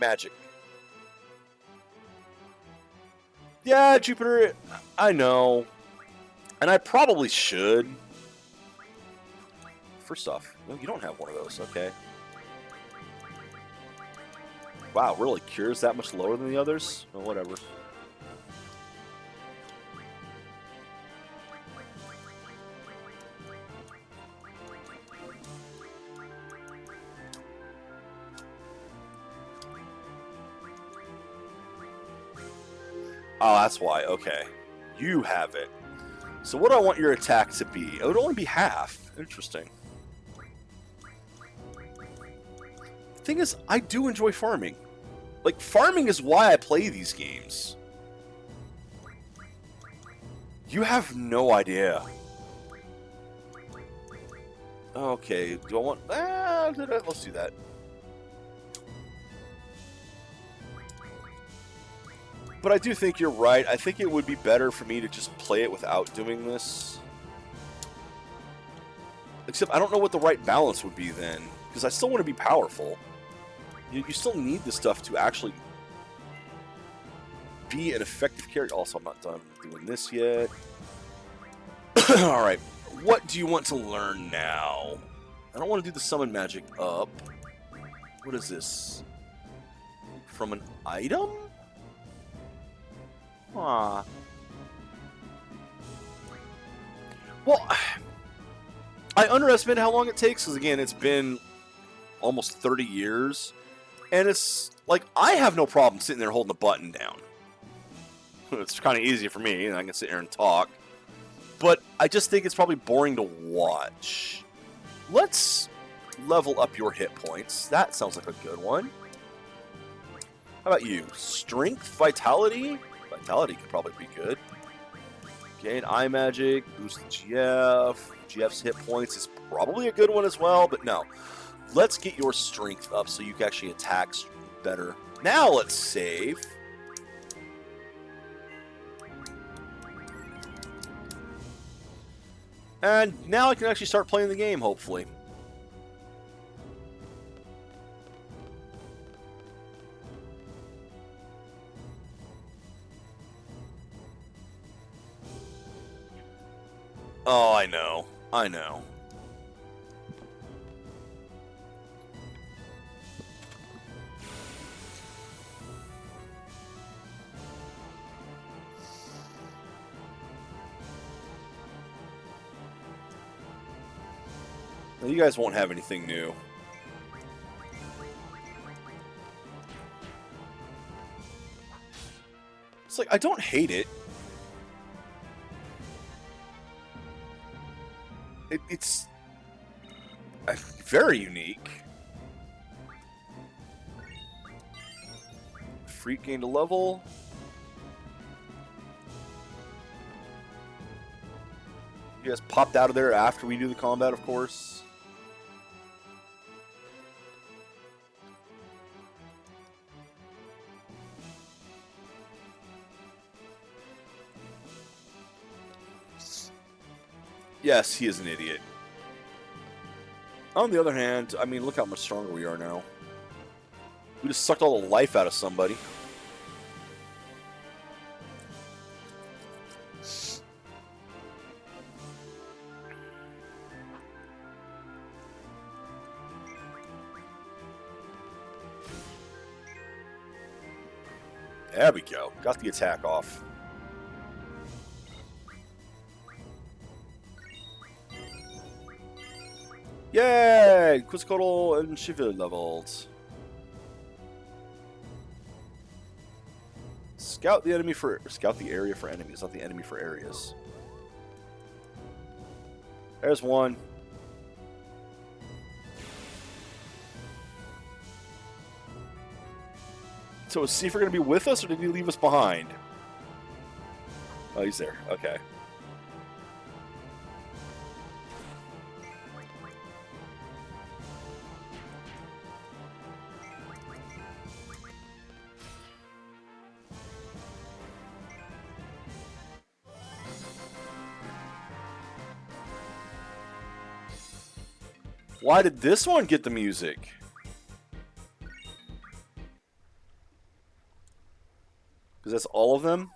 Magic. Yeah, Jupiter, I know. And I probably should. First off, no, you don't have one of those, okay. Wow, really? Cure's that much lower than the others? Oh, whatever. Oh, that's why. Okay. You have it. So what do I want your attack to be? It would only be half. Interesting. The thing is, I do enjoy farming. Like, farming is why I play these games. You have no idea. Okay, do I want... let's do that. But I do think you're right. I think it would be better for me to just play it without doing this. Except I don't know what the right balance would be then. Because I still want to be powerful. You still need this stuff to actually be an effective character. Also, I'm not done doing this yet. Alright, what do you want to learn now? I don't want to do the summon magic up. What is this? From an item? Huh. Well, I underestimated how long it takes, because again, it's been almost 30 years. And it's like, I have no problem sitting there holding the button down. It's kind of easy for me, and I can sit here and talk. But I just think it's probably boring to watch. Let's level up your hit points. That sounds like a good one. How about you? Strength, vitality? Vitality could probably be good. Gain eye magic, boost GF. GF's hit points is probably a good one as well, but no. Let's get your strength up so you can actually attack better. Now let's save. And now I can actually start playing the game, hopefully. Oh, I know. I know. Now, you guys won't have anything new. It's like, I don't hate it. It's very unique. Freak gained a level. You guys popped out of there after we do the combat, of course. Yes, he is an idiot. On the other hand, I mean, look how much stronger we are now. We just sucked all the life out of somebody. There we go. Got the attack off. Yay! Quetzalcoatl and Shiva leveled. Scout the area for enemies, not the enemy for areas. There's one. So is Seifer going to be with us, or did he leave us behind? Oh, he's there. Okay. Why did this one get the music? Because that's all of them?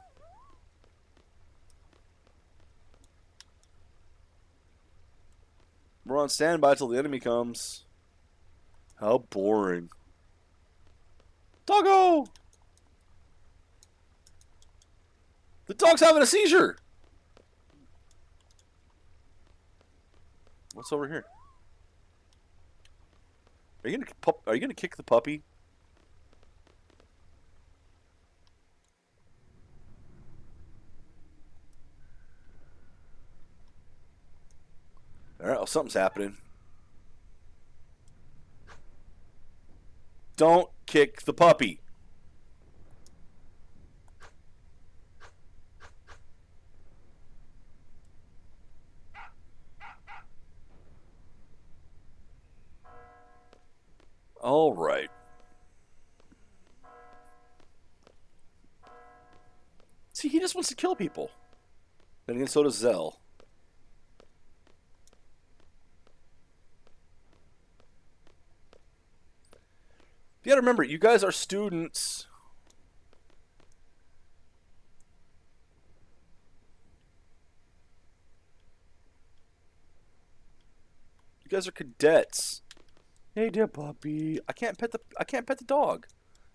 We're on standby till the enemy comes. How boring. Doggo! The dog's having a seizure! What's over here? Are you gonna kick the puppy? All right, well, something's happening. Don't kick the puppy. All right. See, he just wants to kill people. Then again, so does Zell. You gotta remember, you guys are students. You guys are cadets. Hey, dear puppy. I can't pet the dog.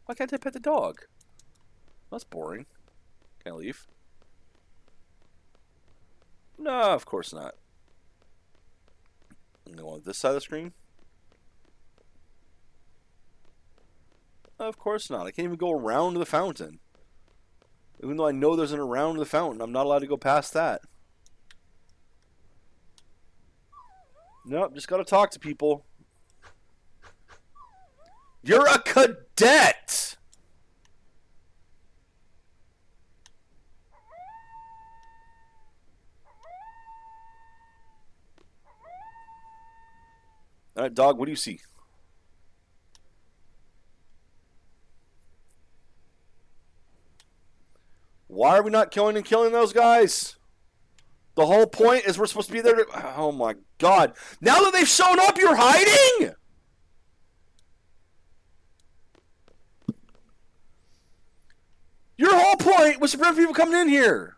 Why can't I pet the dog? That's boring. Can I leave? No, of course not. I'm gonna go on this side of the screen. Of course not. I can't even go around the fountain. Even though I know there's an around the fountain, I'm not allowed to go past that. Nope, just gotta talk to people. You're a cadet! Alright, dog, what do you see? Why are we not killing those guys? The whole point is we're supposed to be there to... Oh my god. Now that they've shown up, you're hiding?! Your whole point was to prevent people coming in here.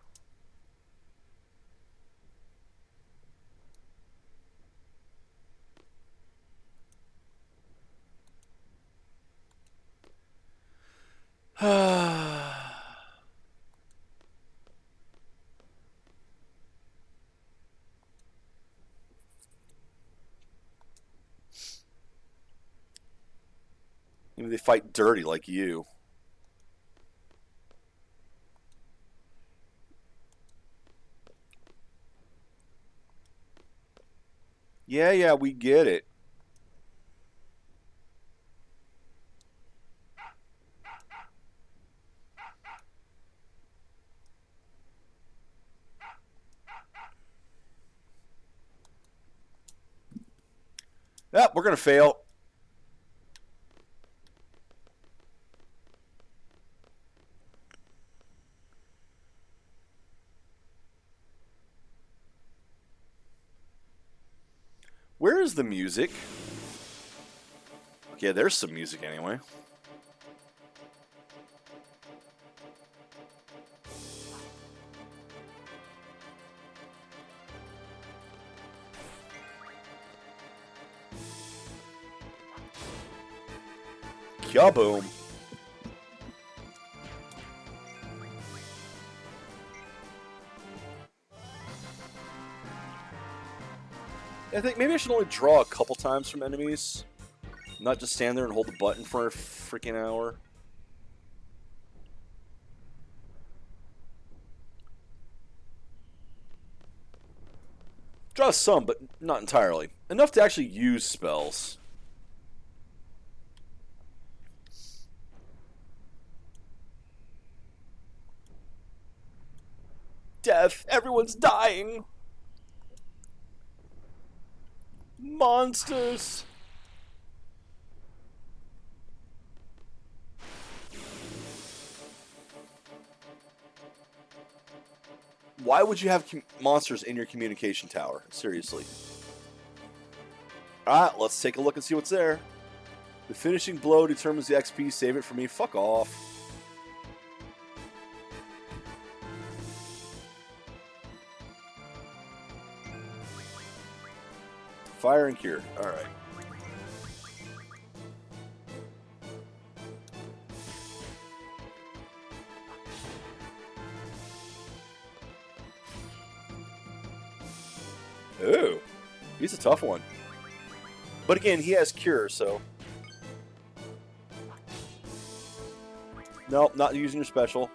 Maybe they fight dirty like you. Yeah, yeah, we get it. Yep, we're gonna fail. Where is the music? Okay, there's some music anyway. Kaboom. I think maybe I should only draw a couple times from enemies. Not just stand there and hold the button for a freaking hour. Draw some, but not entirely. Enough to actually use spells. Death! Everyone's dying! Monsters! Why would you have monsters in your communication tower? Seriously. Alright, let's take a look and see what's there. The finishing blow determines the XP. Save it for me. Fuck off. Fire and cure. Alright. Ooh. He's a tough one. But again, he has cure, so... Nope, not using your special.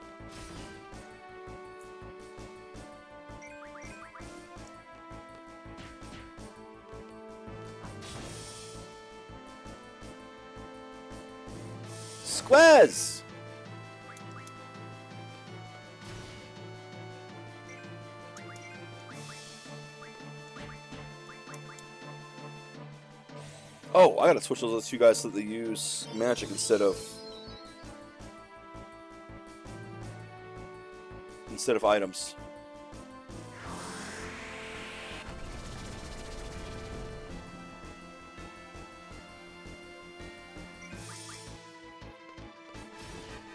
Squaz! Oh, I gotta switch those other two guys so that they use magic instead of items.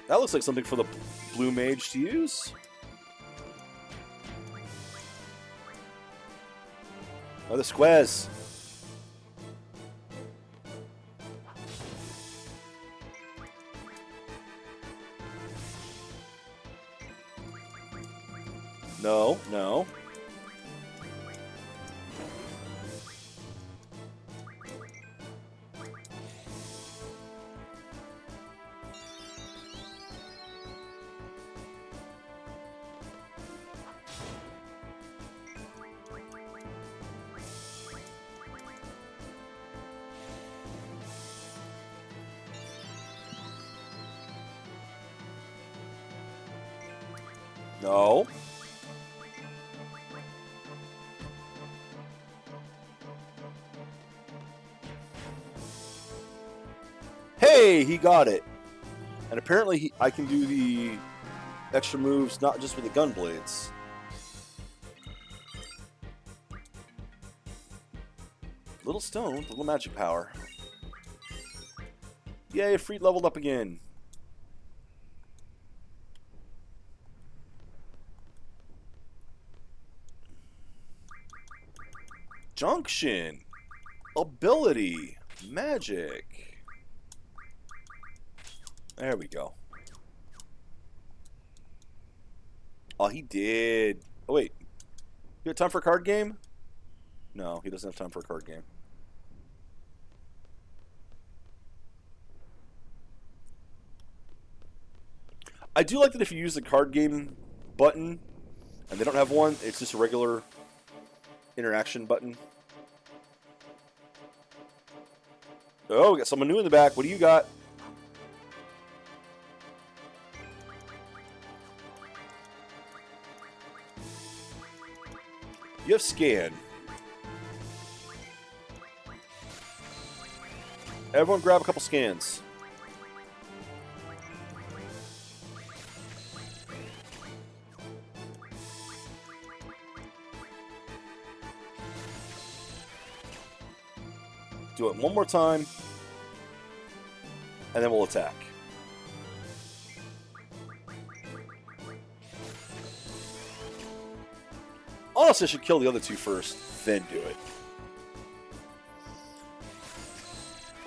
That looks like something for the blue mage to use. Oh, the squaz. No, no. No. Hey, he got it. And apparently I can do the extra moves not just with the gun blades. Little stone, little magic power. Yay, Freed leveled up again. Junction. Ability. Magic. There we go. Oh, he did. Oh, wait. You have time for a card game? No, he doesn't have time for a card game. I do like that if you use the card game button and they don't have one, it's just a regular interaction button. Oh, we got someone new in the back. What do you got? You have scan. Everyone grab a couple scans. Do it one more time. And then we'll attack. Honestly, I should kill the other two first, then do it.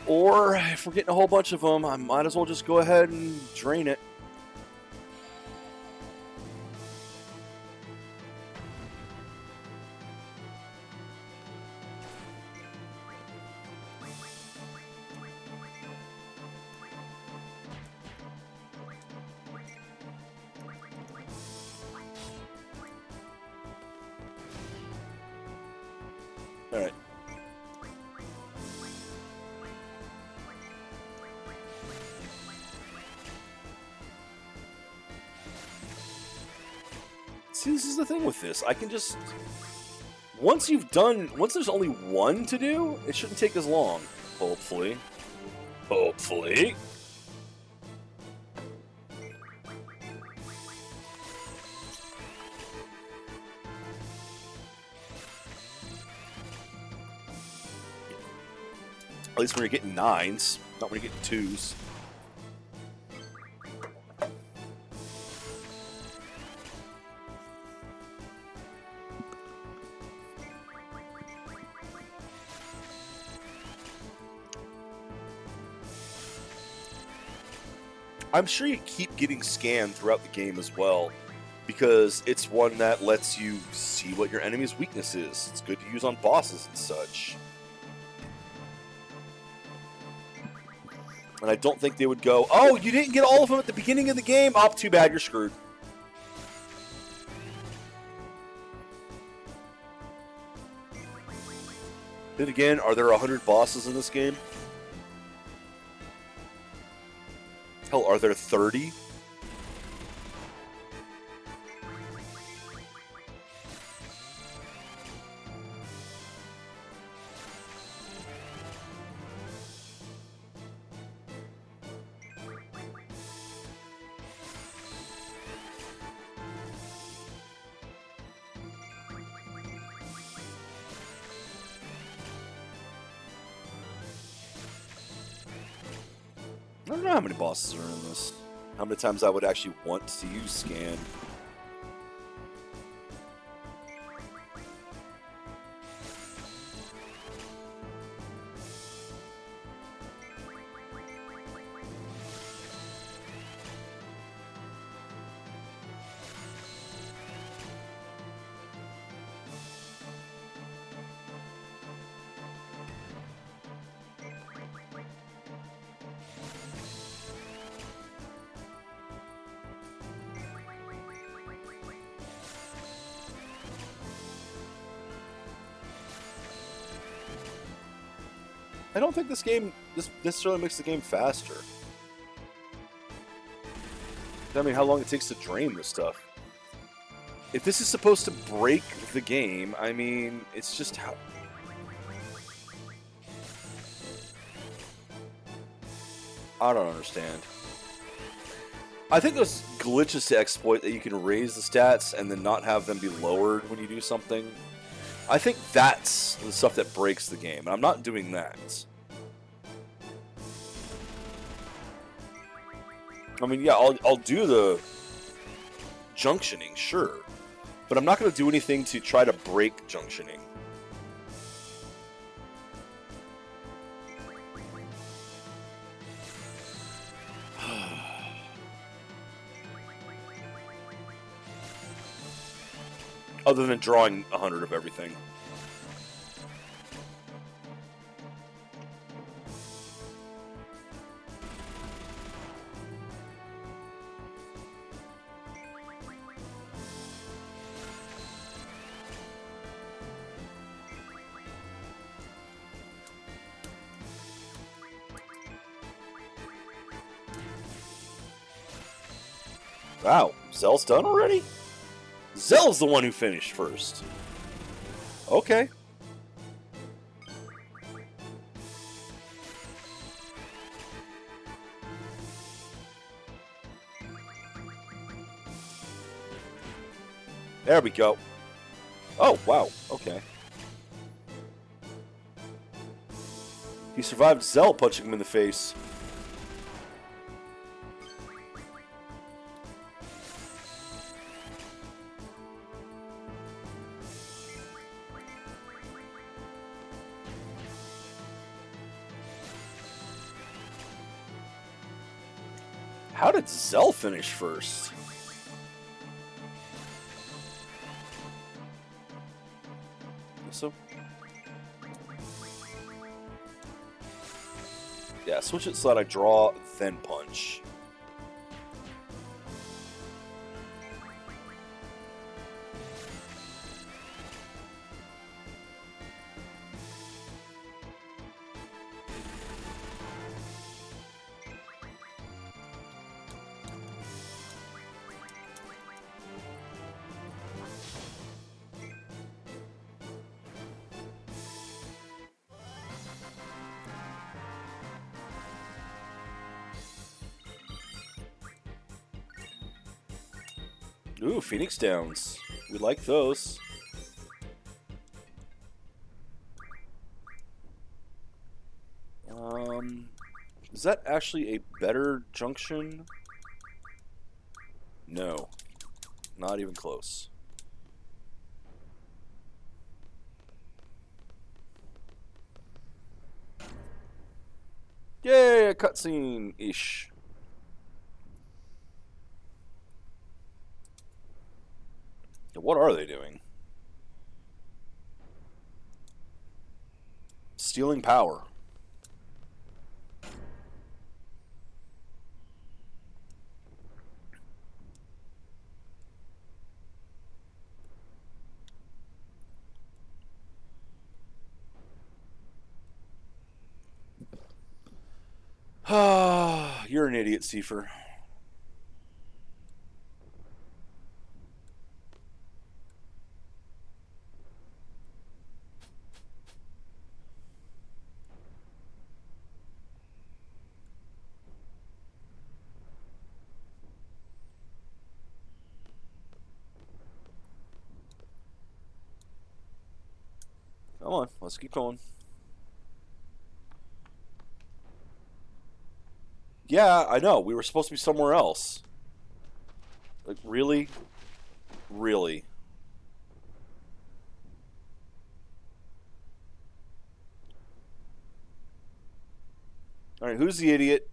Or, if we're getting a whole bunch of them, I might as well just go ahead and drain it. Alright. See, this is the thing with this. I can just... Once there's only one to do, it shouldn't take as long. Hopefully. Hopefully. At least when you're getting 9s, not when you're getting 2s. I'm sure you keep getting scanned throughout the game as well, because it's one that lets you see what your enemy's weakness is. It's good to use on bosses and such. And I don't think they would go, oh, you didn't get all of them at the beginning of the game? Oh, too bad, you're screwed. Then again, are there 100 bosses in this game? Hell, are there 30? I don't know how many bosses are in this. How many times I would actually want to use scan. I don't think this necessarily makes the game faster. I mean, how long it takes to drain this stuff. If this is supposed to break the game, I mean, it's just how... I don't understand. I think there's glitches to exploit that you can raise the stats and then not have them be lowered when you do something. I think that's the stuff that breaks the game, and I'm not doing that. I mean, yeah, I'll do the junctioning, sure, but I'm not going to do anything to try to break junctioning. Other than drawing 100 of everything. Wow, Zell's done already? Zell's the one who finished first. Okay. There we go. Oh, wow. Okay. He survived Zell punching him in the face. How did Zell finish first? So, yeah, switch it so that I draw, then punch. Ooh, Phoenix Downs. We like those. Is that actually a better junction? No. Not even close. Yay, a cutscene-ish. What are they doing? Stealing power. You're an idiot, Seifer. Come on, let's keep going. Yeah, I know. We were supposed to be somewhere else. Like, really? Really? Alright, who's the idiot?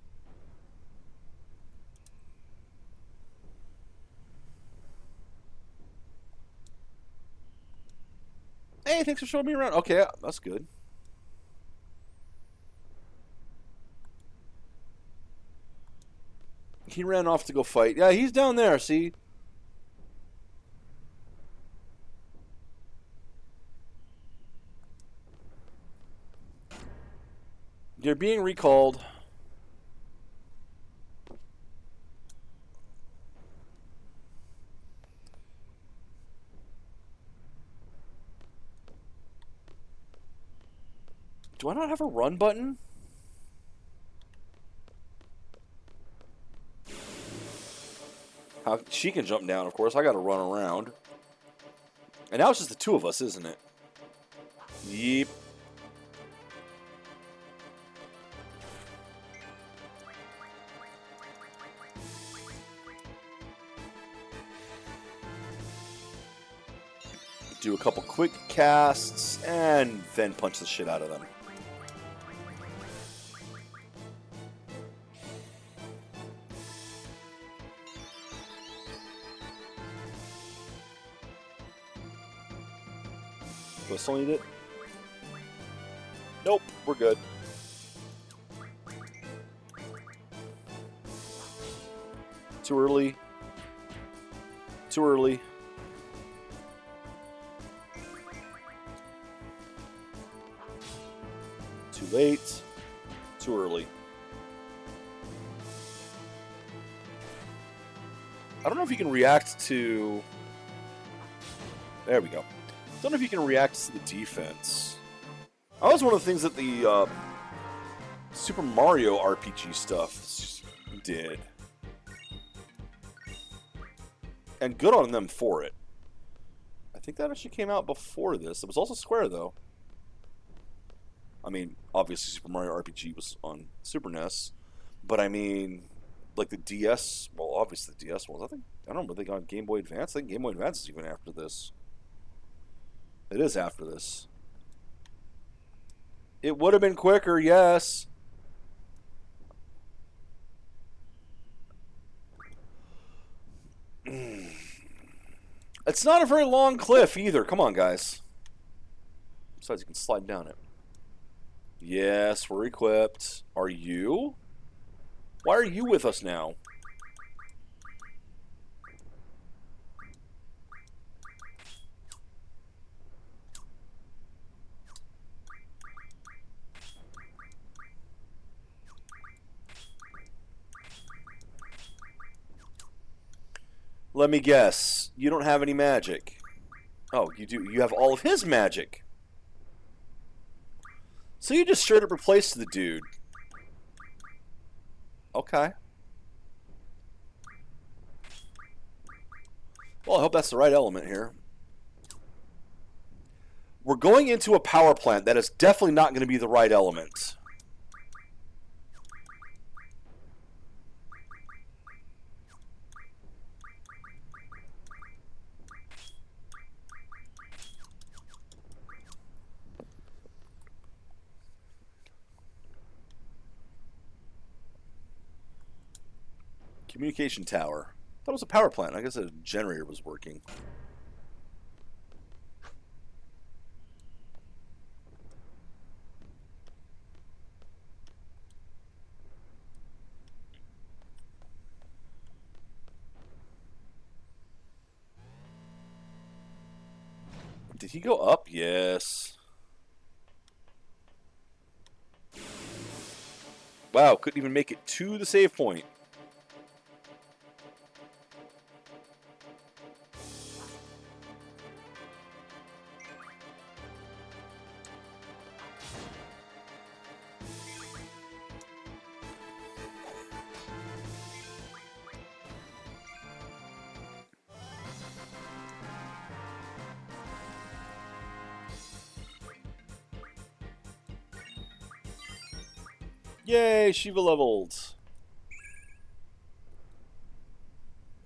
Hey, thanks for showing me around. Okay, that's good. He ran off to go fight. Yeah, he's down there, see? You're being recalled. Do I not have a run button? She can jump down, of course. I gotta run around. And now it's just the two of us, isn't it? Yep. Do a couple quick casts, and then punch the shit out of them. Do I still need it? Nope, we're good. Too early. Too early. Too late. Too early. I don't know if you can react to... There we go. I don't know if you can react to the defense. That was one of the things that the Super Mario RPG stuff did. And good on them for it. I think that actually came out before this. It was also Square, though. I mean, obviously Super Mario RPG was on Super NES. But I mean, like the DS... Well, obviously the DS was. I don't know, were they on Game Boy Advance? I think Game Boy Advance is even after this. It is after this. It would have been quicker, yes. It's not a very long cliff either. Come on, guys. Besides, you can slide down it. Yes, we're equipped. Are you? Why are you with us now? Let me guess. You don't have any magic. Oh, you do. You have all of his magic. So you just straight up replaced the dude. Okay. Well, I hope that's the right element here. We're going into a power plant that is definitely not going to be the right element. Communication tower. That was a power plant. I guess a generator was working. Did he go up? Yes. Wow, couldn't even make it to the save point. Yay, Shiva leveled.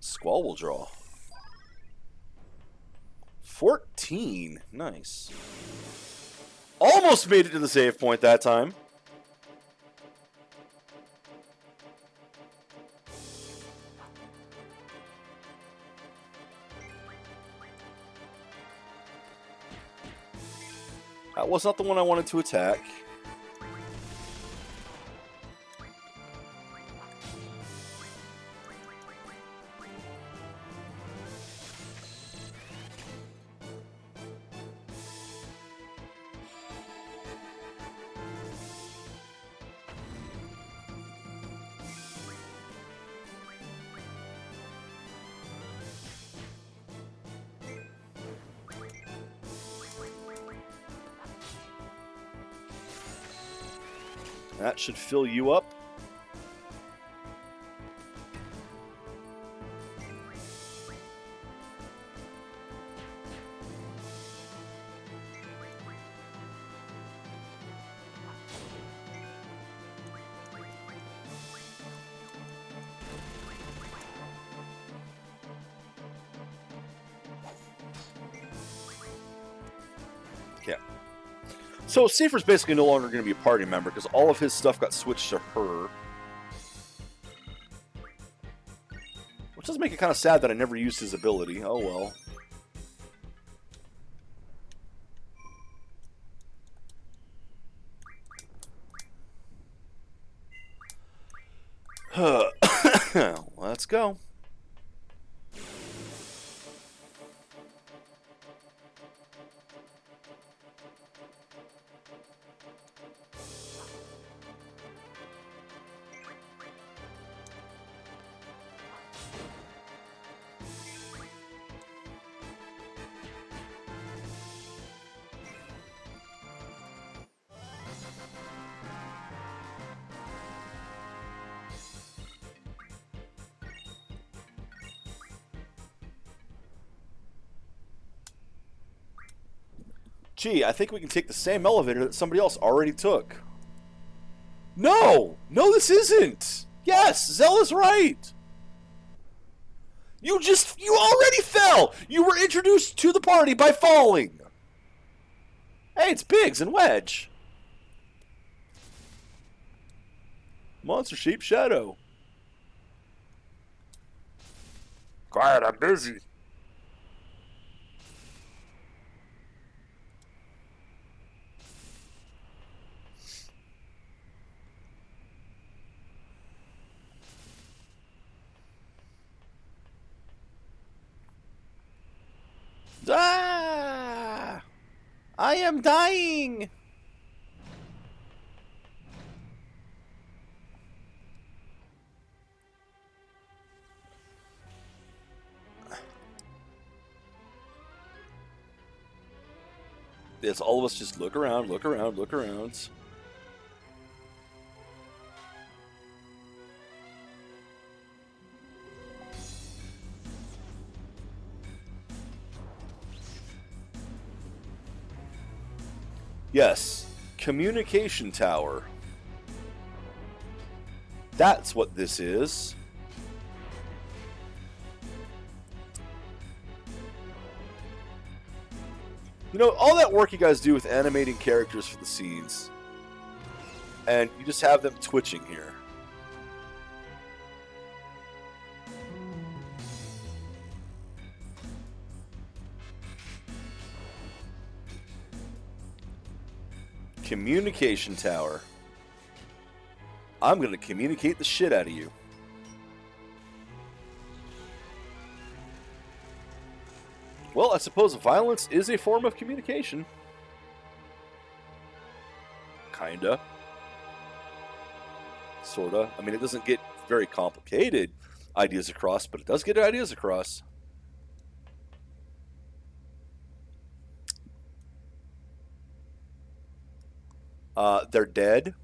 Squall will draw. 14. Nice. Almost made it to the save point that time. That was not the one I wanted to attack. That should fill you up. Okay. So Safer's basically no longer going to be a party member because all of his stuff got switched to her. Which does make it kind of sad that I never used his ability. Oh well. Let's go. Gee, I think we can take the same elevator that somebody else already took. No! No, this isn't! Yes, Zella's right! You already fell! You were introduced to the party by falling! Hey, it's Biggs and Wedge. Monster Sheep Shadow. Quiet, I'm busy. Ah! I am dying! Yes, all of us just look around, look around, look around. Yes, communication tower. That's what this is. You know, all that work you guys do with animating characters for the scenes, and you just have them twitching here. Communication tower. I'm going to communicate the shit out of you. Well, I suppose violence is a form of communication. Kinda. Sorta. I mean, it doesn't get very complicated ideas across, but it does get ideas across. They're dead.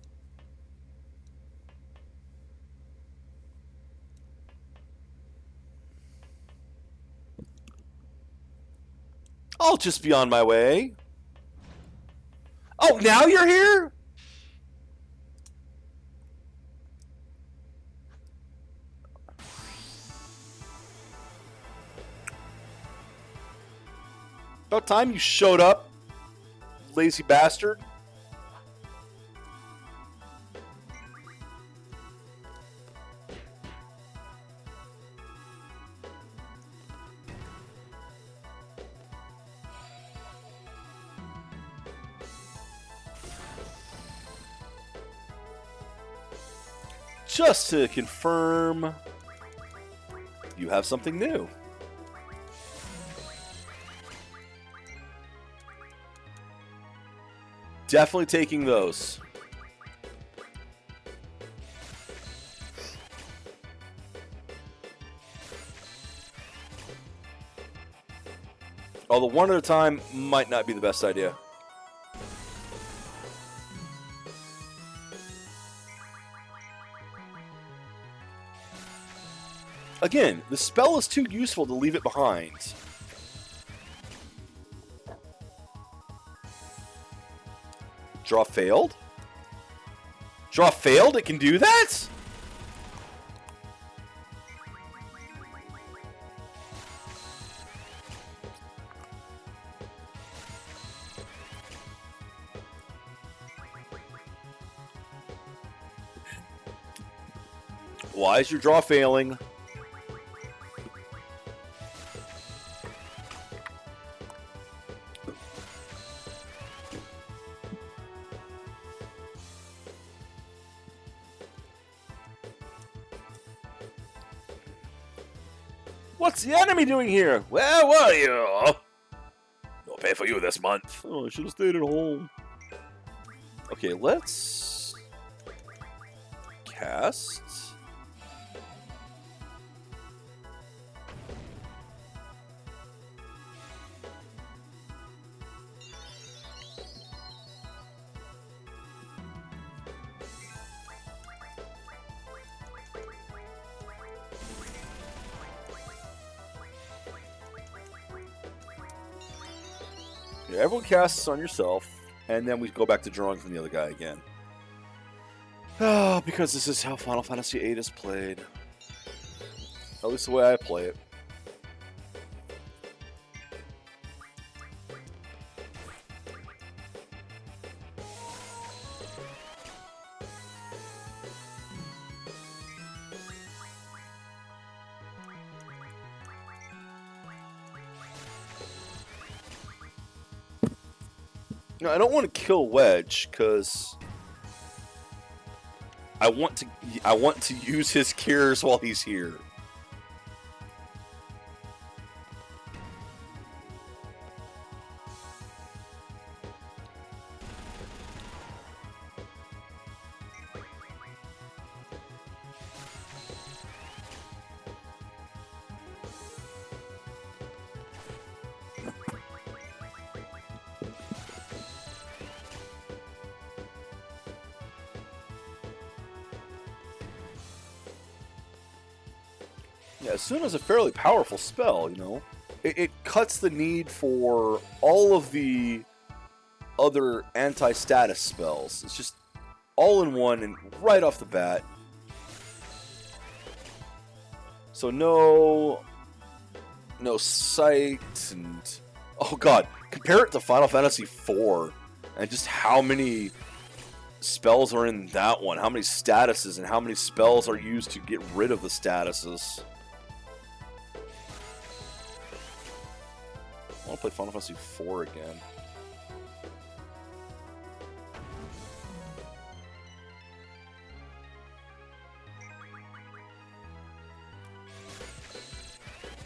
I'll just be on my way. Oh, now you're here? About time you showed up, lazy bastard. Just to confirm, you have something new. Definitely taking those. Although one at a time might not be the best idea. Again, the spell is too useful to leave it behind. Draw failed? Draw failed? It can do that? Why is your draw failing? What's the enemy doing here? Where were you? No pay for you this month. Oh, I should have stayed at home. Okay, let's cast. Yeah, everyone casts on yourself, and then we go back to drawing from the other guy again. Because this is how Final Fantasy VIII is played. At least the way I play it. No, I don't want to kill Wedge because I want to use his cures while he's here. Yeah, Asuna is a fairly powerful spell, you know. It cuts the need for all of the other anti-status spells. It's just all in one and right off the bat. So no sight and oh god, compare it to Final Fantasy IV and just how many spells are in that one, how many statuses and how many spells are used to get rid of the statuses. I want to play Final Fantasy IV again.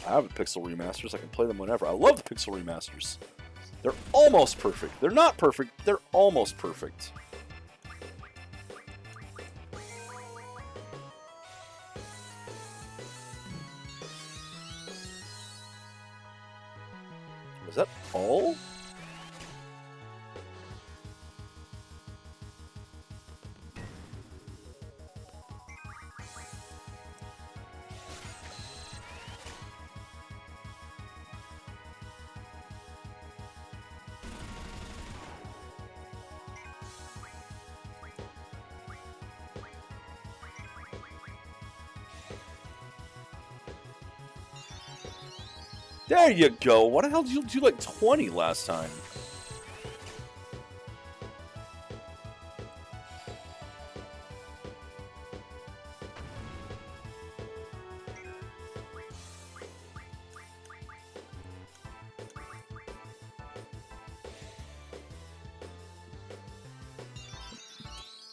I have the Pixel remasters. I can play them whenever. I love the Pixel remasters. They're almost perfect. They're not perfect. They're almost perfect. Was that all? There you go. What the hell did you do like 20 last time?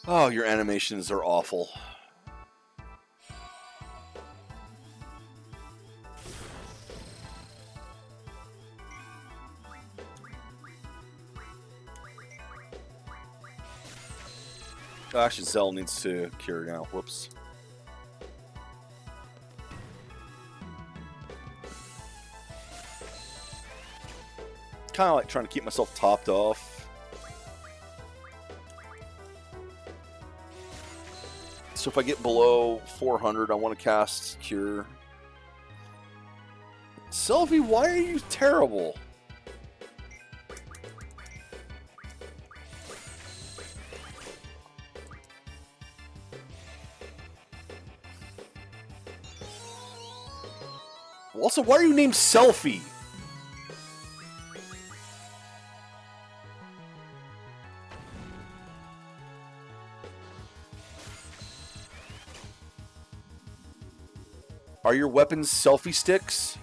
Oh, your animations are awful. Actually, Zell needs to cure now. Whoops. Kind of like trying to keep myself topped off. So if I get below 400, I want to cast Cure. Sylvie, why are you terrible? Also, why are you named Selfie? Are your weapons selfie sticks?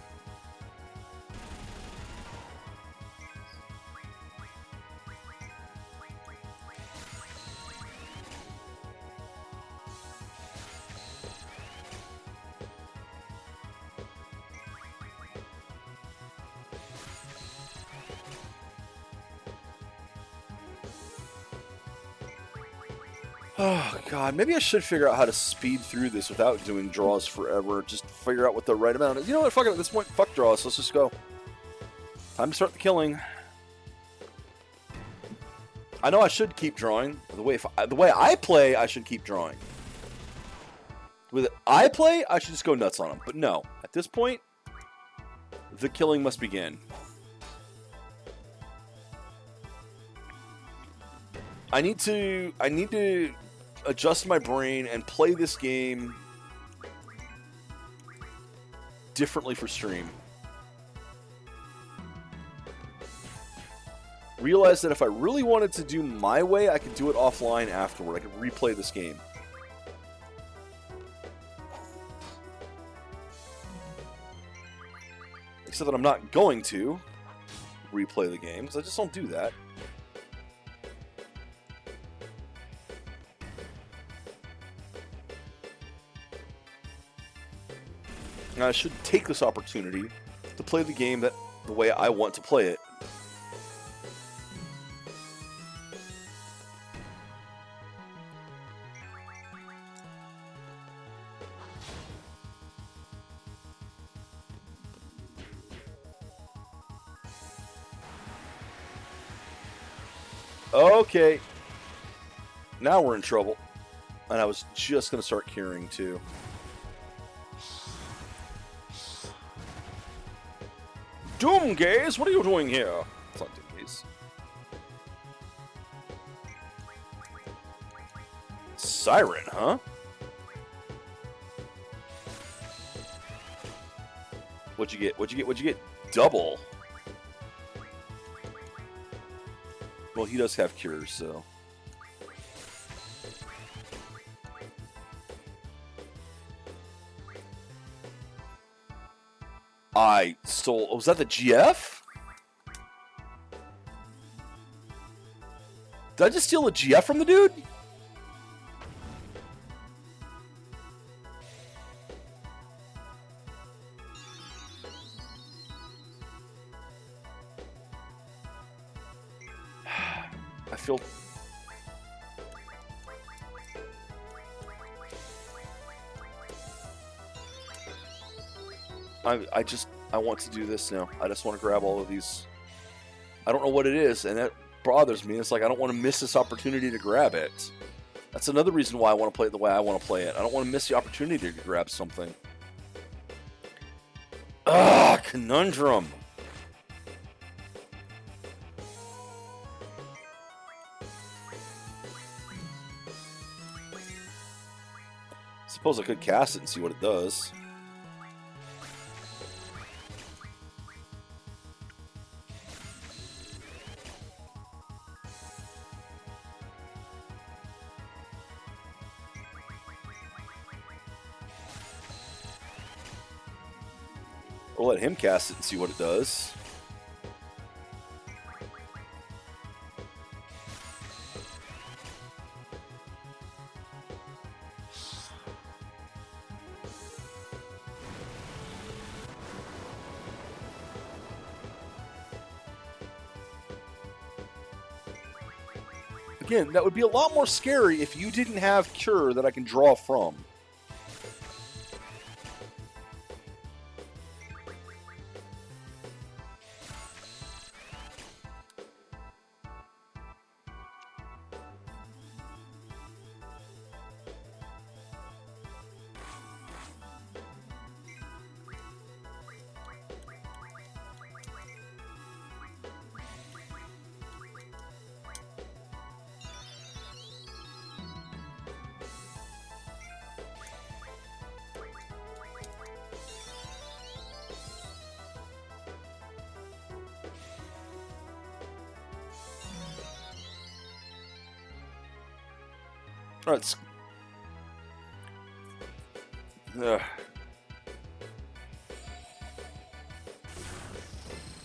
Oh, God. Maybe I should figure out how to speed through this without doing draws forever. Just figure out what the right amount is. You know what? Fuck it. At this point, fuck draws. Let's just go. Time to start the killing. I know I should keep drawing. The way I play, I should keep drawing. With I play, I should just go nuts on them. But no. At this point, the killing must begin. I need to adjust my brain and play this game differently for stream. Realize that if I really wanted to do my way, I could do it offline afterward. I could replay this game. Except that I'm not going to replay the game, because I just don't do that. And I should take this opportunity to play the game the way I want to play it. Okay. Now we're in trouble. And I was just going to start curing, too. Doomgaze, what are you doing here? It's not Doomgaze. Siren, huh? What'd you get? What'd you get? What'd you get? Double. Well, he does have cures, so. I stole. Oh, was that the GF? Did I just steal a GF from the dude? I feel. I want to do this now. I just want to grab all of these. I don't know what it is, and that bothers me. It's like I don't want to miss this opportunity to grab it. That's another reason why I want to play it the way I want to play it. I don't want to miss the opportunity to grab something. Ah, conundrum. Suppose I could cast it and see what it does. We'll let him cast it and see what it does. Again, that would be a lot more scary if you didn't have Cure that I can draw from. Alright.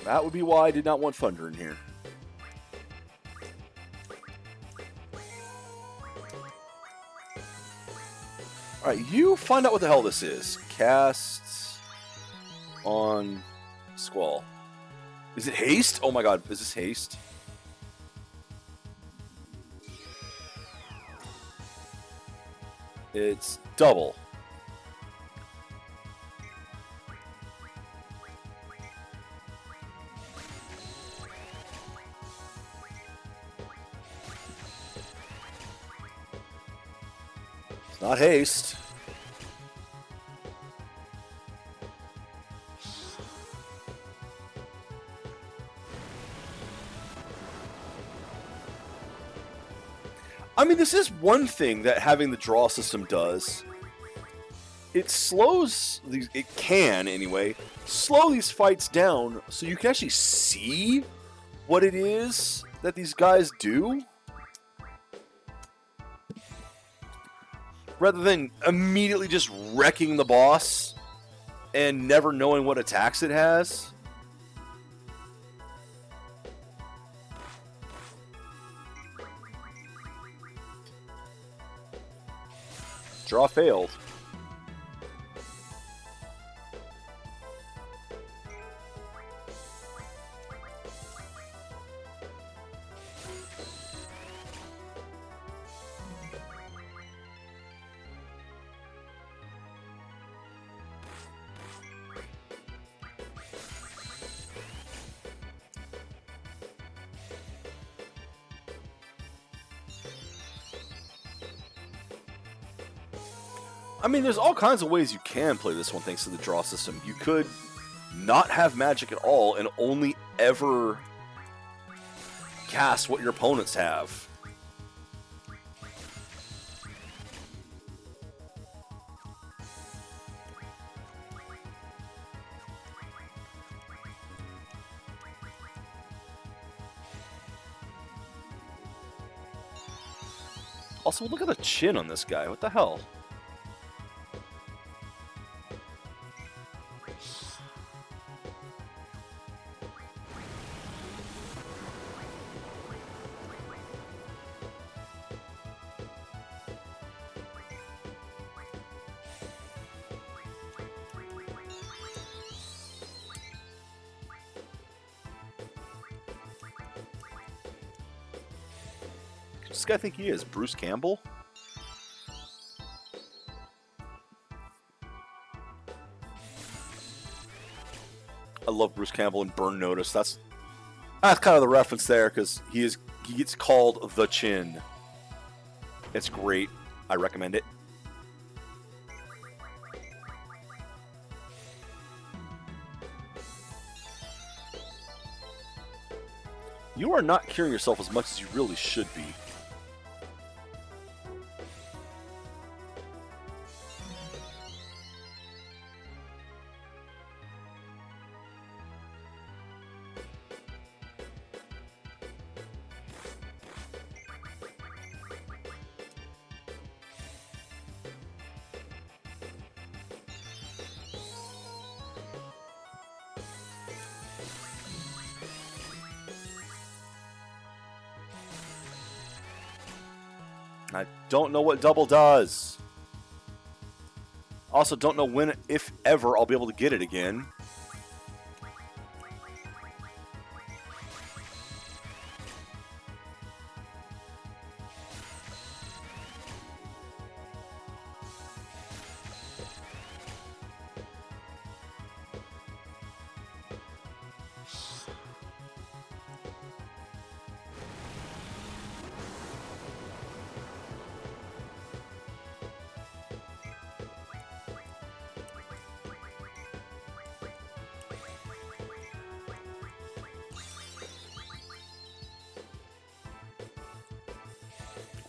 That would be why I did not want Thunder in here. Alright, you find out what the hell this is. Cast on Squall. Is it haste? Oh my god, is this haste? It's double. It's not haste. I mean, this is one thing that having the draw system does. It slows these, it can anyway, slow these fights down so you can actually see what it is that these guys do. Rather than immediately just wrecking the boss and never knowing what attacks it has. Draw failed. I mean, there's all kinds of ways you can play this one thanks to the draw system. You could not have magic at all and only ever cast what your opponents have. Also, look at the chin on this guy. What the hell? This guy think he is Bruce Campbell? I love Bruce Campbell in Burn Notice. That's kind of the reference there because he gets called the Chin. It's great. I recommend it. You are not curing yourself as much as you really should be. I don't know what double does. Also, don't know when, if ever, I'll be able to get it again.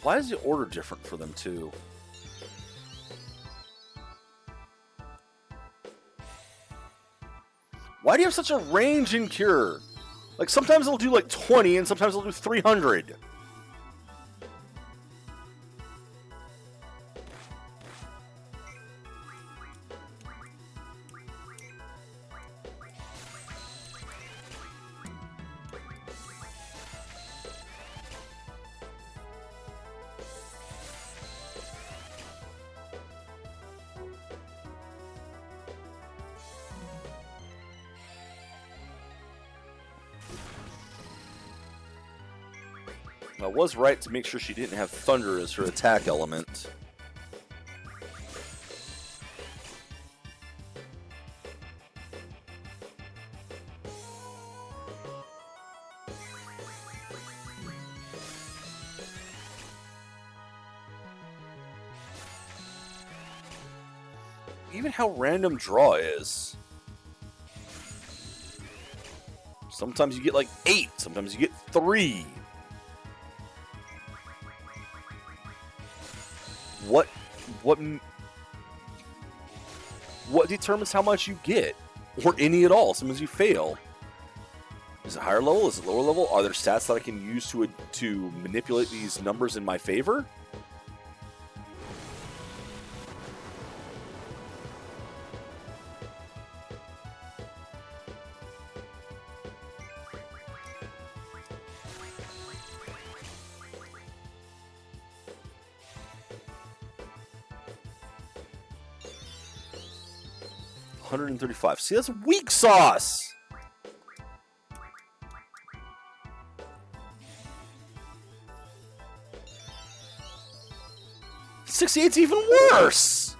Why is the order different for them, too? Why do you have such a range in Cure? Like, sometimes it'll do, like, 20, and sometimes it'll do 300. I was right to make sure she didn't have thunder as her attack element. Even how random draw is. Sometimes you get like 8, sometimes you get 3. What what what determines how much you get, or any at all? Sometimes you fail. Is it higher level? Is it lower level? Are there stats that I can use to manipulate these numbers in my favor? $135. See, that's weak sauce. $68's even worse.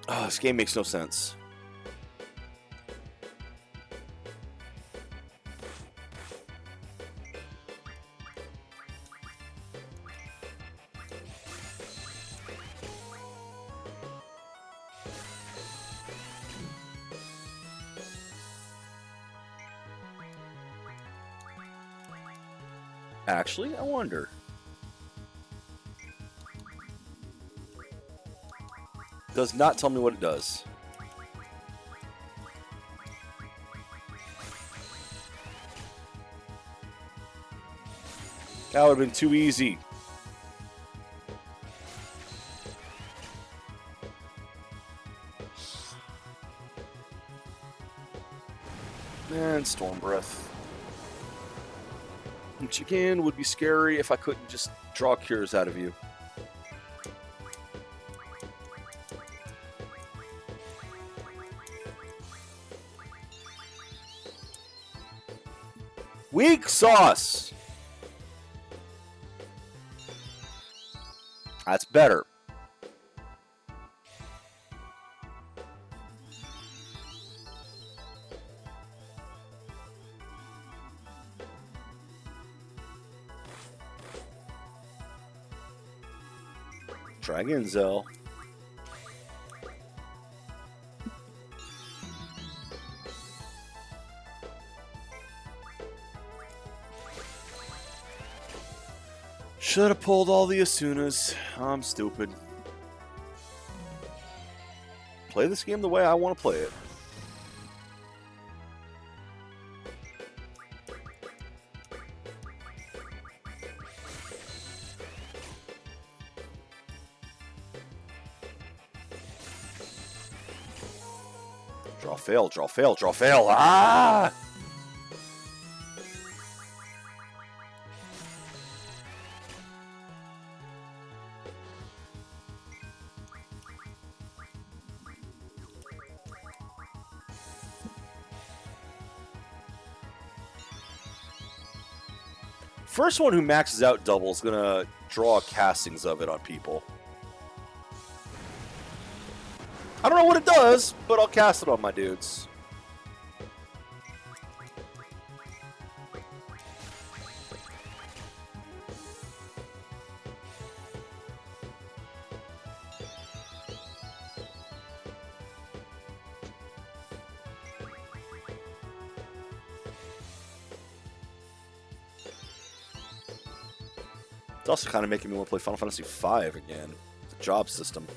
Oh, this game makes no sense. Actually, I wonder. Does not tell me what it does. That would have been too easy. And Storm Breath. Which again would be scary if I couldn't just draw cures out of you. Weak sauce! That's better. Dragon Zell. Should have pulled all the Asunas. I'm stupid. Play this game the way I want to play it. Draw, fail, draw, fail, draw, fail. Ah! First one who maxes out double is going to draw castings of it on people. I don't know what it does, but I'll cast it on my dudes. It's also kind of making me want to play Final Fantasy V again. The job system.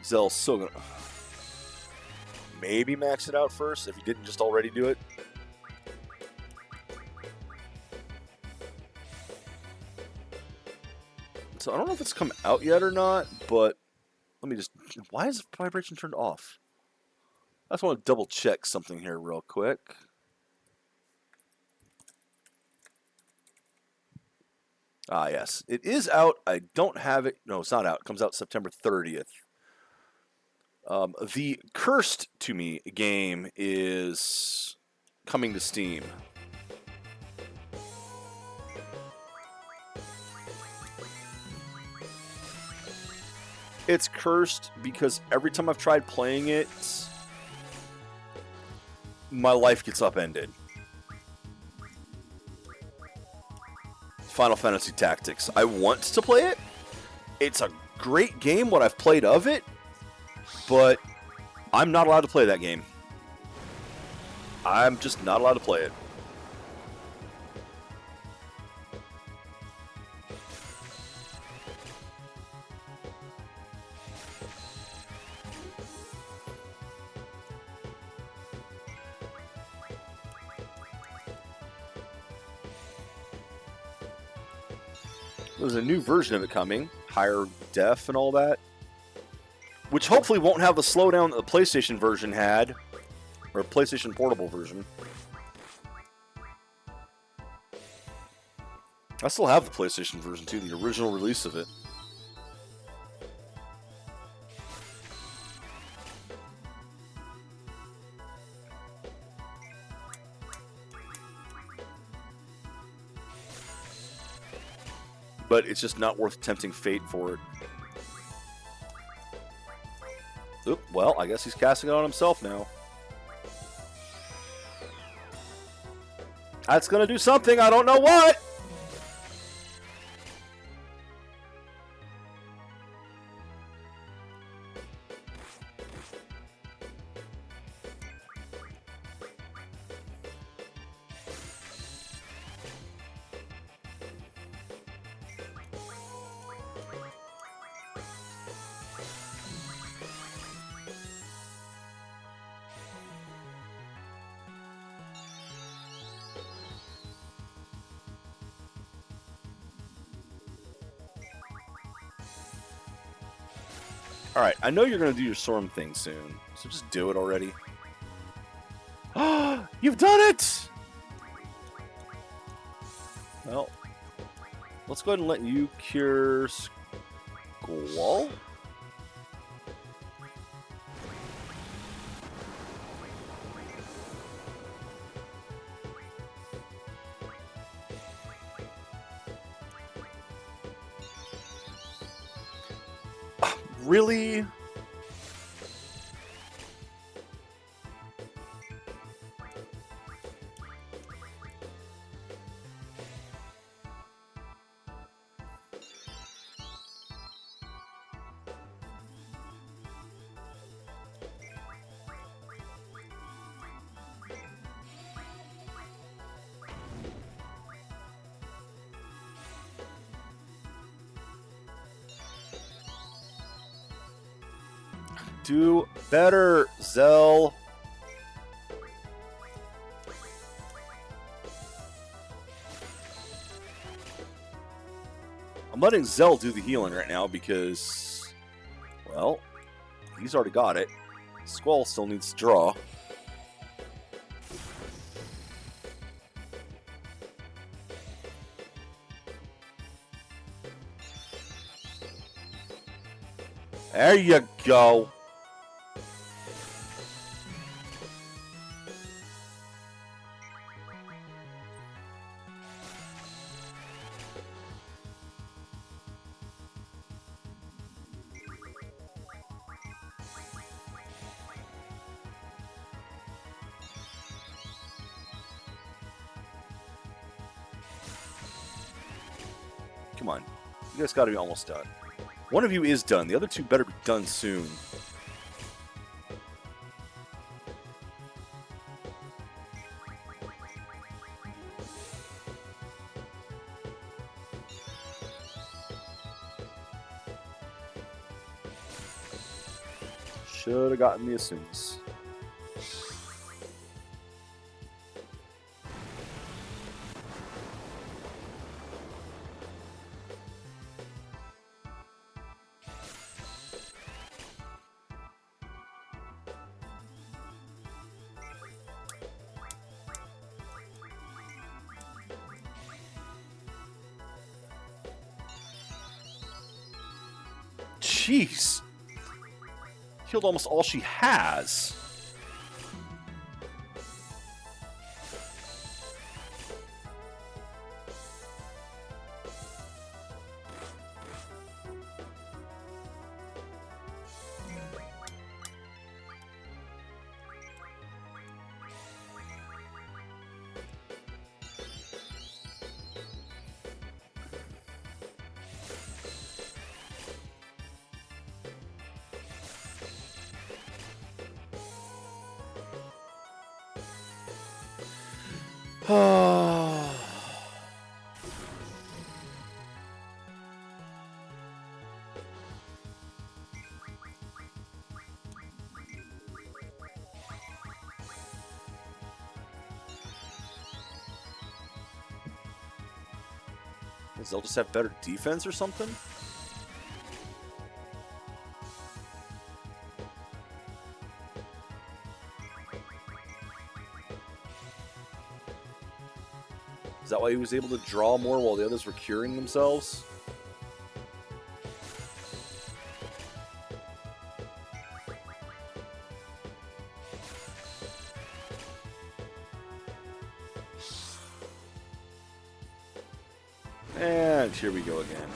Zell's so gonna maybe max it out first if he didn't just already do it. So I don't know if it's come out yet or not, but let me just. Why is the vibration turned off? I just want to double check something here real quick. Ah, yes. It is out. I don't have it. No, it's not out. It comes out September 30th. The Cursed to Me game is coming to Steam. It's cursed because every time I've tried playing it, my life gets upended. Final Fantasy Tactics. I want to play it. It's a great game, what I've played of it, but I'm not allowed to play that game. I'm just not allowed to play it. There's a new version of it coming, higher def and all that, which hopefully won't have the slowdown that the PlayStation version had, or PlayStation Portable version. I still have the PlayStation version too, the original release of it. But it's just not worth tempting fate for it. Oop, well, I guess he's casting it on himself now. That's gonna do something, I don't know what! Alright, I know you're going to do your storm thing soon, so just do it already. You've done it! Well, let's go ahead and let you cure Squall. Really? Do better, Zell. I'm letting Zell do the healing right now because, well, he's already got it. Squall still needs to draw. There you go. Come on. You guys got to be almost done. One of you is done. The other two better be done soon. Should have gotten the assumes. Jeez. Killed almost all she has. Does they'll just have better defense or something? Is that why he was able to draw more while the others were curing themselves? And here we go again.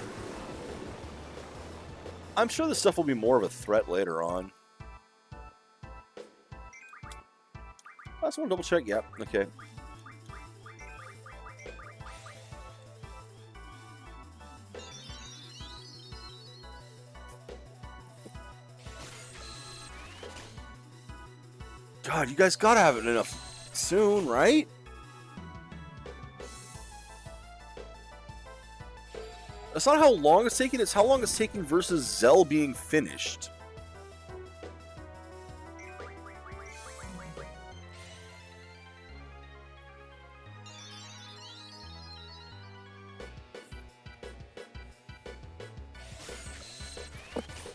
I'm sure this stuff will be more of a threat later on. I just want to double check. Yep, okay. God, you guys gotta have it enough soon, right? That's not how long it's taking, it's how long it's taking versus Zell being finished.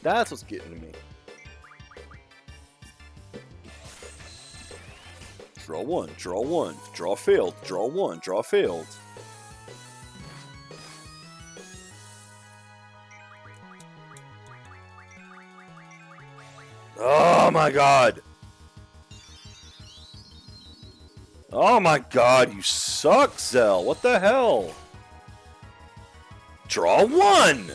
That's what's getting to me. Draw one, draw one, draw failed, draw one, draw failed. Oh my god! Oh my god, you suck, Zell! What the hell? Draw one!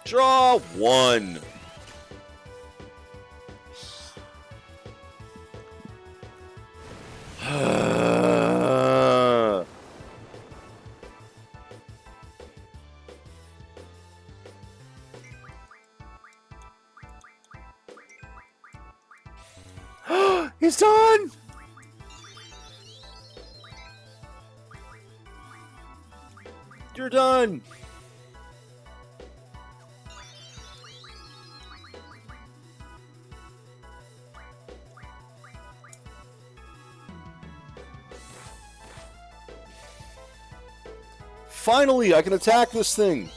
Draw one. He's done! You're done! Finally, I can attack this thing!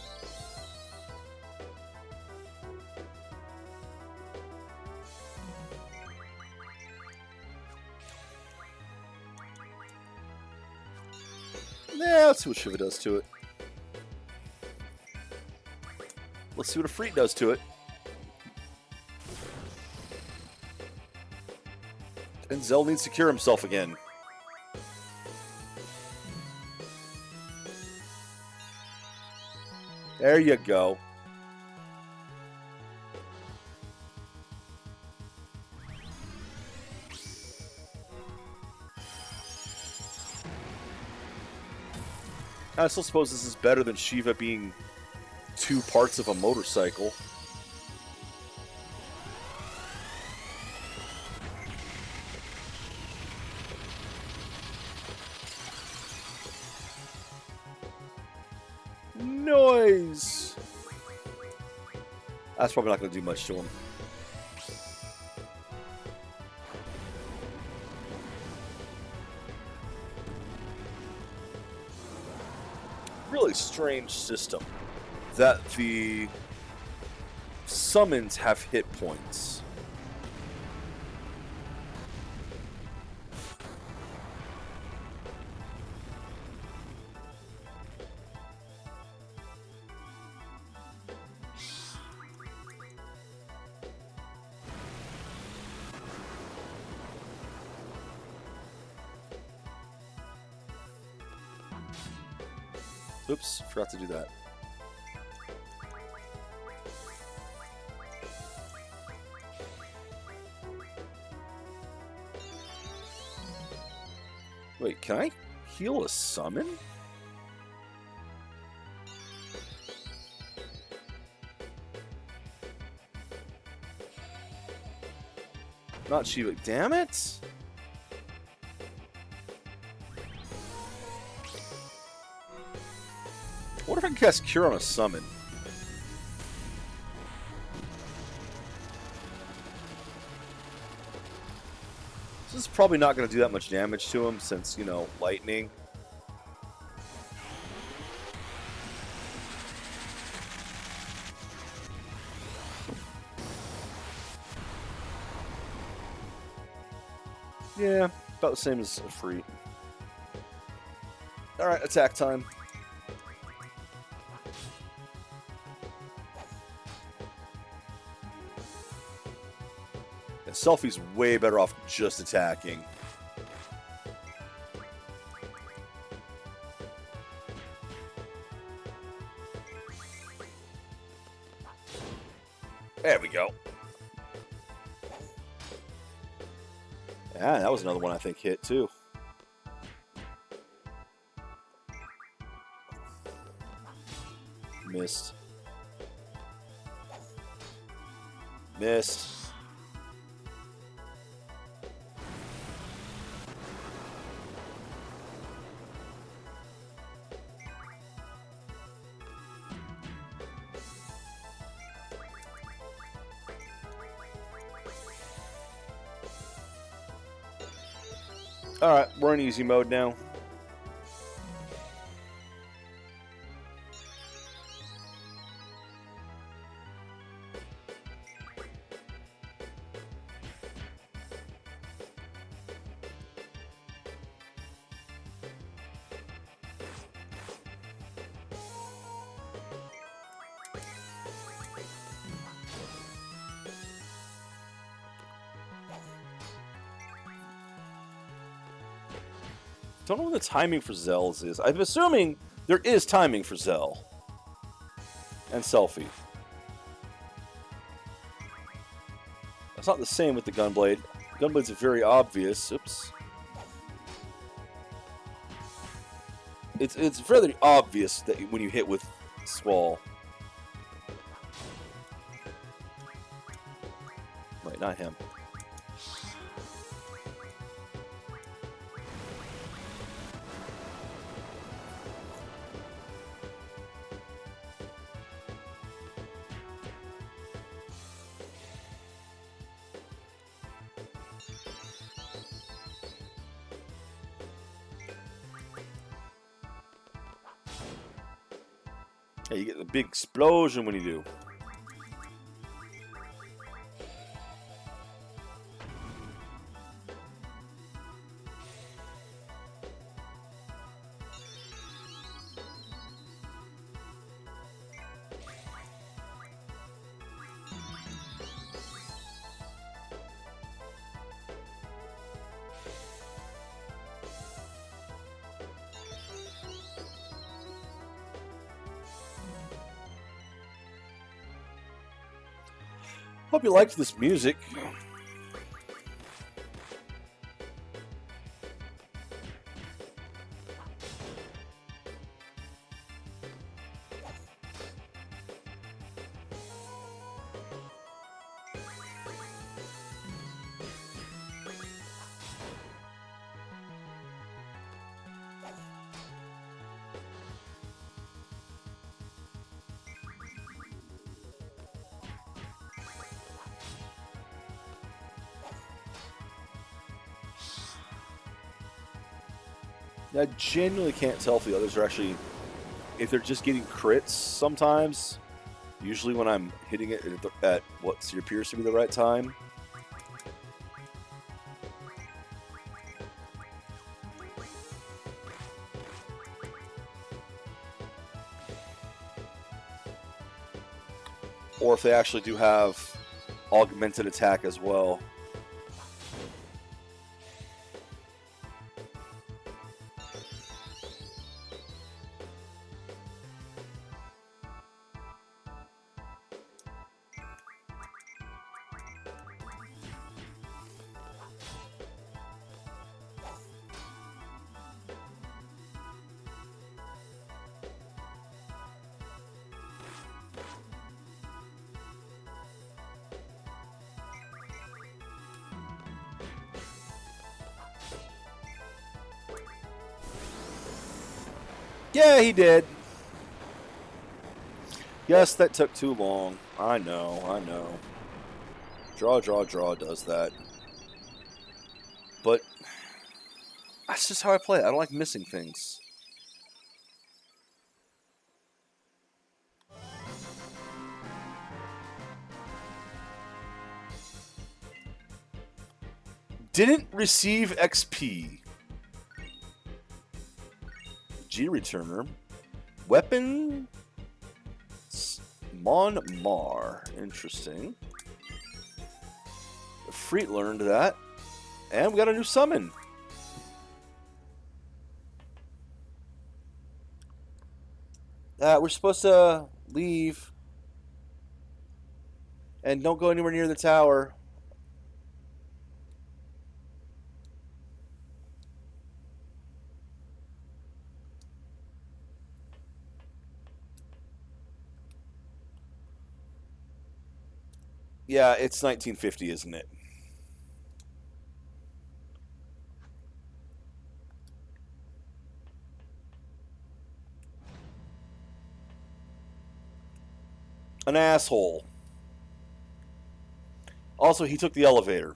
Yeah, let's see what Shiva does to it. Let's see what a Freet does to it. And Zell needs to cure himself again. There you go. I still suppose this is better than Shiva being two parts of a motorcycle. Noise! That's probably not going to do much to him. really strange system that the summons have hit points. Oops, forgot to do that. Wait, can I heal a summon? Not Shiva. Damn it! What if I can cast Cure on a summon? This is probably not going to do that much damage to him since, you know, lightning. Yeah, about the same as a free. Alright, attack time. Yeah, Selfie's way better off just attacking. There we go. Yeah, that was another one I think hit too. Missed. Missed. Alright, we're in easy mode now. Don't know what the timing for Zell's is. I'm assuming there is timing for Zell. And Selfie. It's not the same with the Gunblade. Gunblade's very obvious. Oops. It's fairly obvious that when you hit with Swall. Right, not him. Yeah, you get the big explosion when you do. Hope you liked this music. I genuinely can't tell if the others are actually if they're just getting crits sometimes, usually when I'm hitting it at what appears to be the right time. Or if they actually do have augmented attack as well. Yeah, he did. Yes, that took too long. I know, I know. Draw, draw, draw does that. But that's just how I play it. I don't like missing things. Didn't receive XP. G returner. Weapon. Mon Mar. Interesting. Freet learned that. And we got a new summon. We're supposed to leave. And don't go anywhere near the tower. Yeah, it's 1950, isn't it? An asshole. Also, he took the elevator.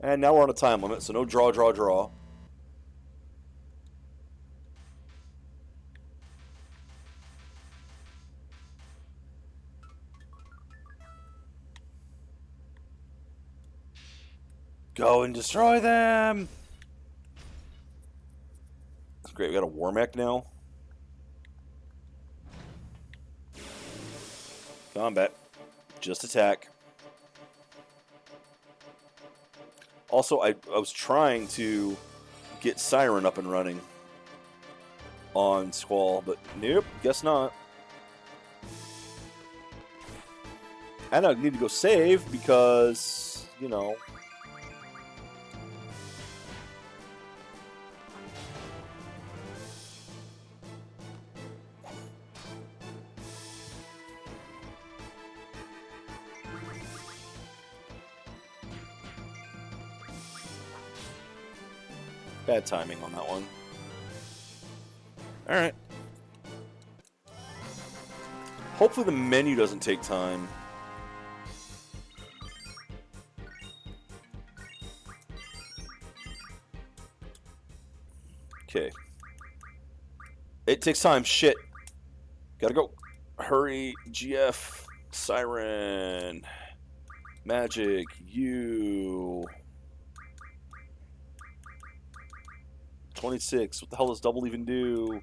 And now we're on a time limit, so no draw, draw, draw. Go and destroy them! That's great, we got a war mech now. Combat. Just attack. Also, I was trying to get Siren up and running on Squall, but nope, guess not. And I need to go save because, you know. Bad timing on that one. Alright. Hopefully the menu doesn't take time. Okay. It takes time. Shit. Gotta go. Hurry. GF. Siren. Magic. You. 26. What the hell does double even do?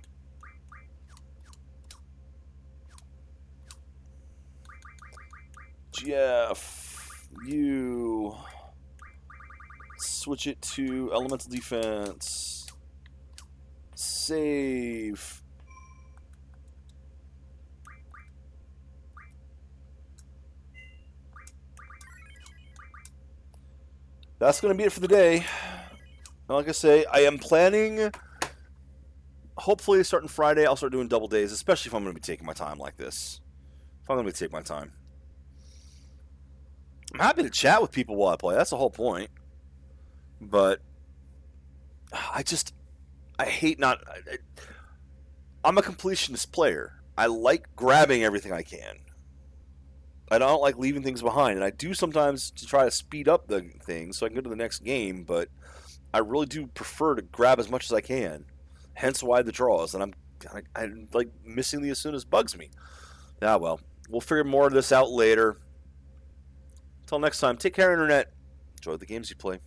GF. You. Switch it to elemental defense. Save. That's going to be it for the day. Like I say, I am planning, hopefully starting Friday, I'll start doing double days, especially if I'm going to be taking my time like this. If I'm going to take my time. I'm happy to chat with people while I play. That's the whole point. But I hate not... I'm a completionist player. I like grabbing everything I can. I don't like leaving things behind, and I do sometimes to try to speed up the thing so I can go to the next game, but I really do prefer to grab as much as I can. Hence why the draws, and I'm like missing the as soon as bugs me. Ah, well, we'll figure more of this out later. Until next time, take care, Internet. Enjoy the games you play.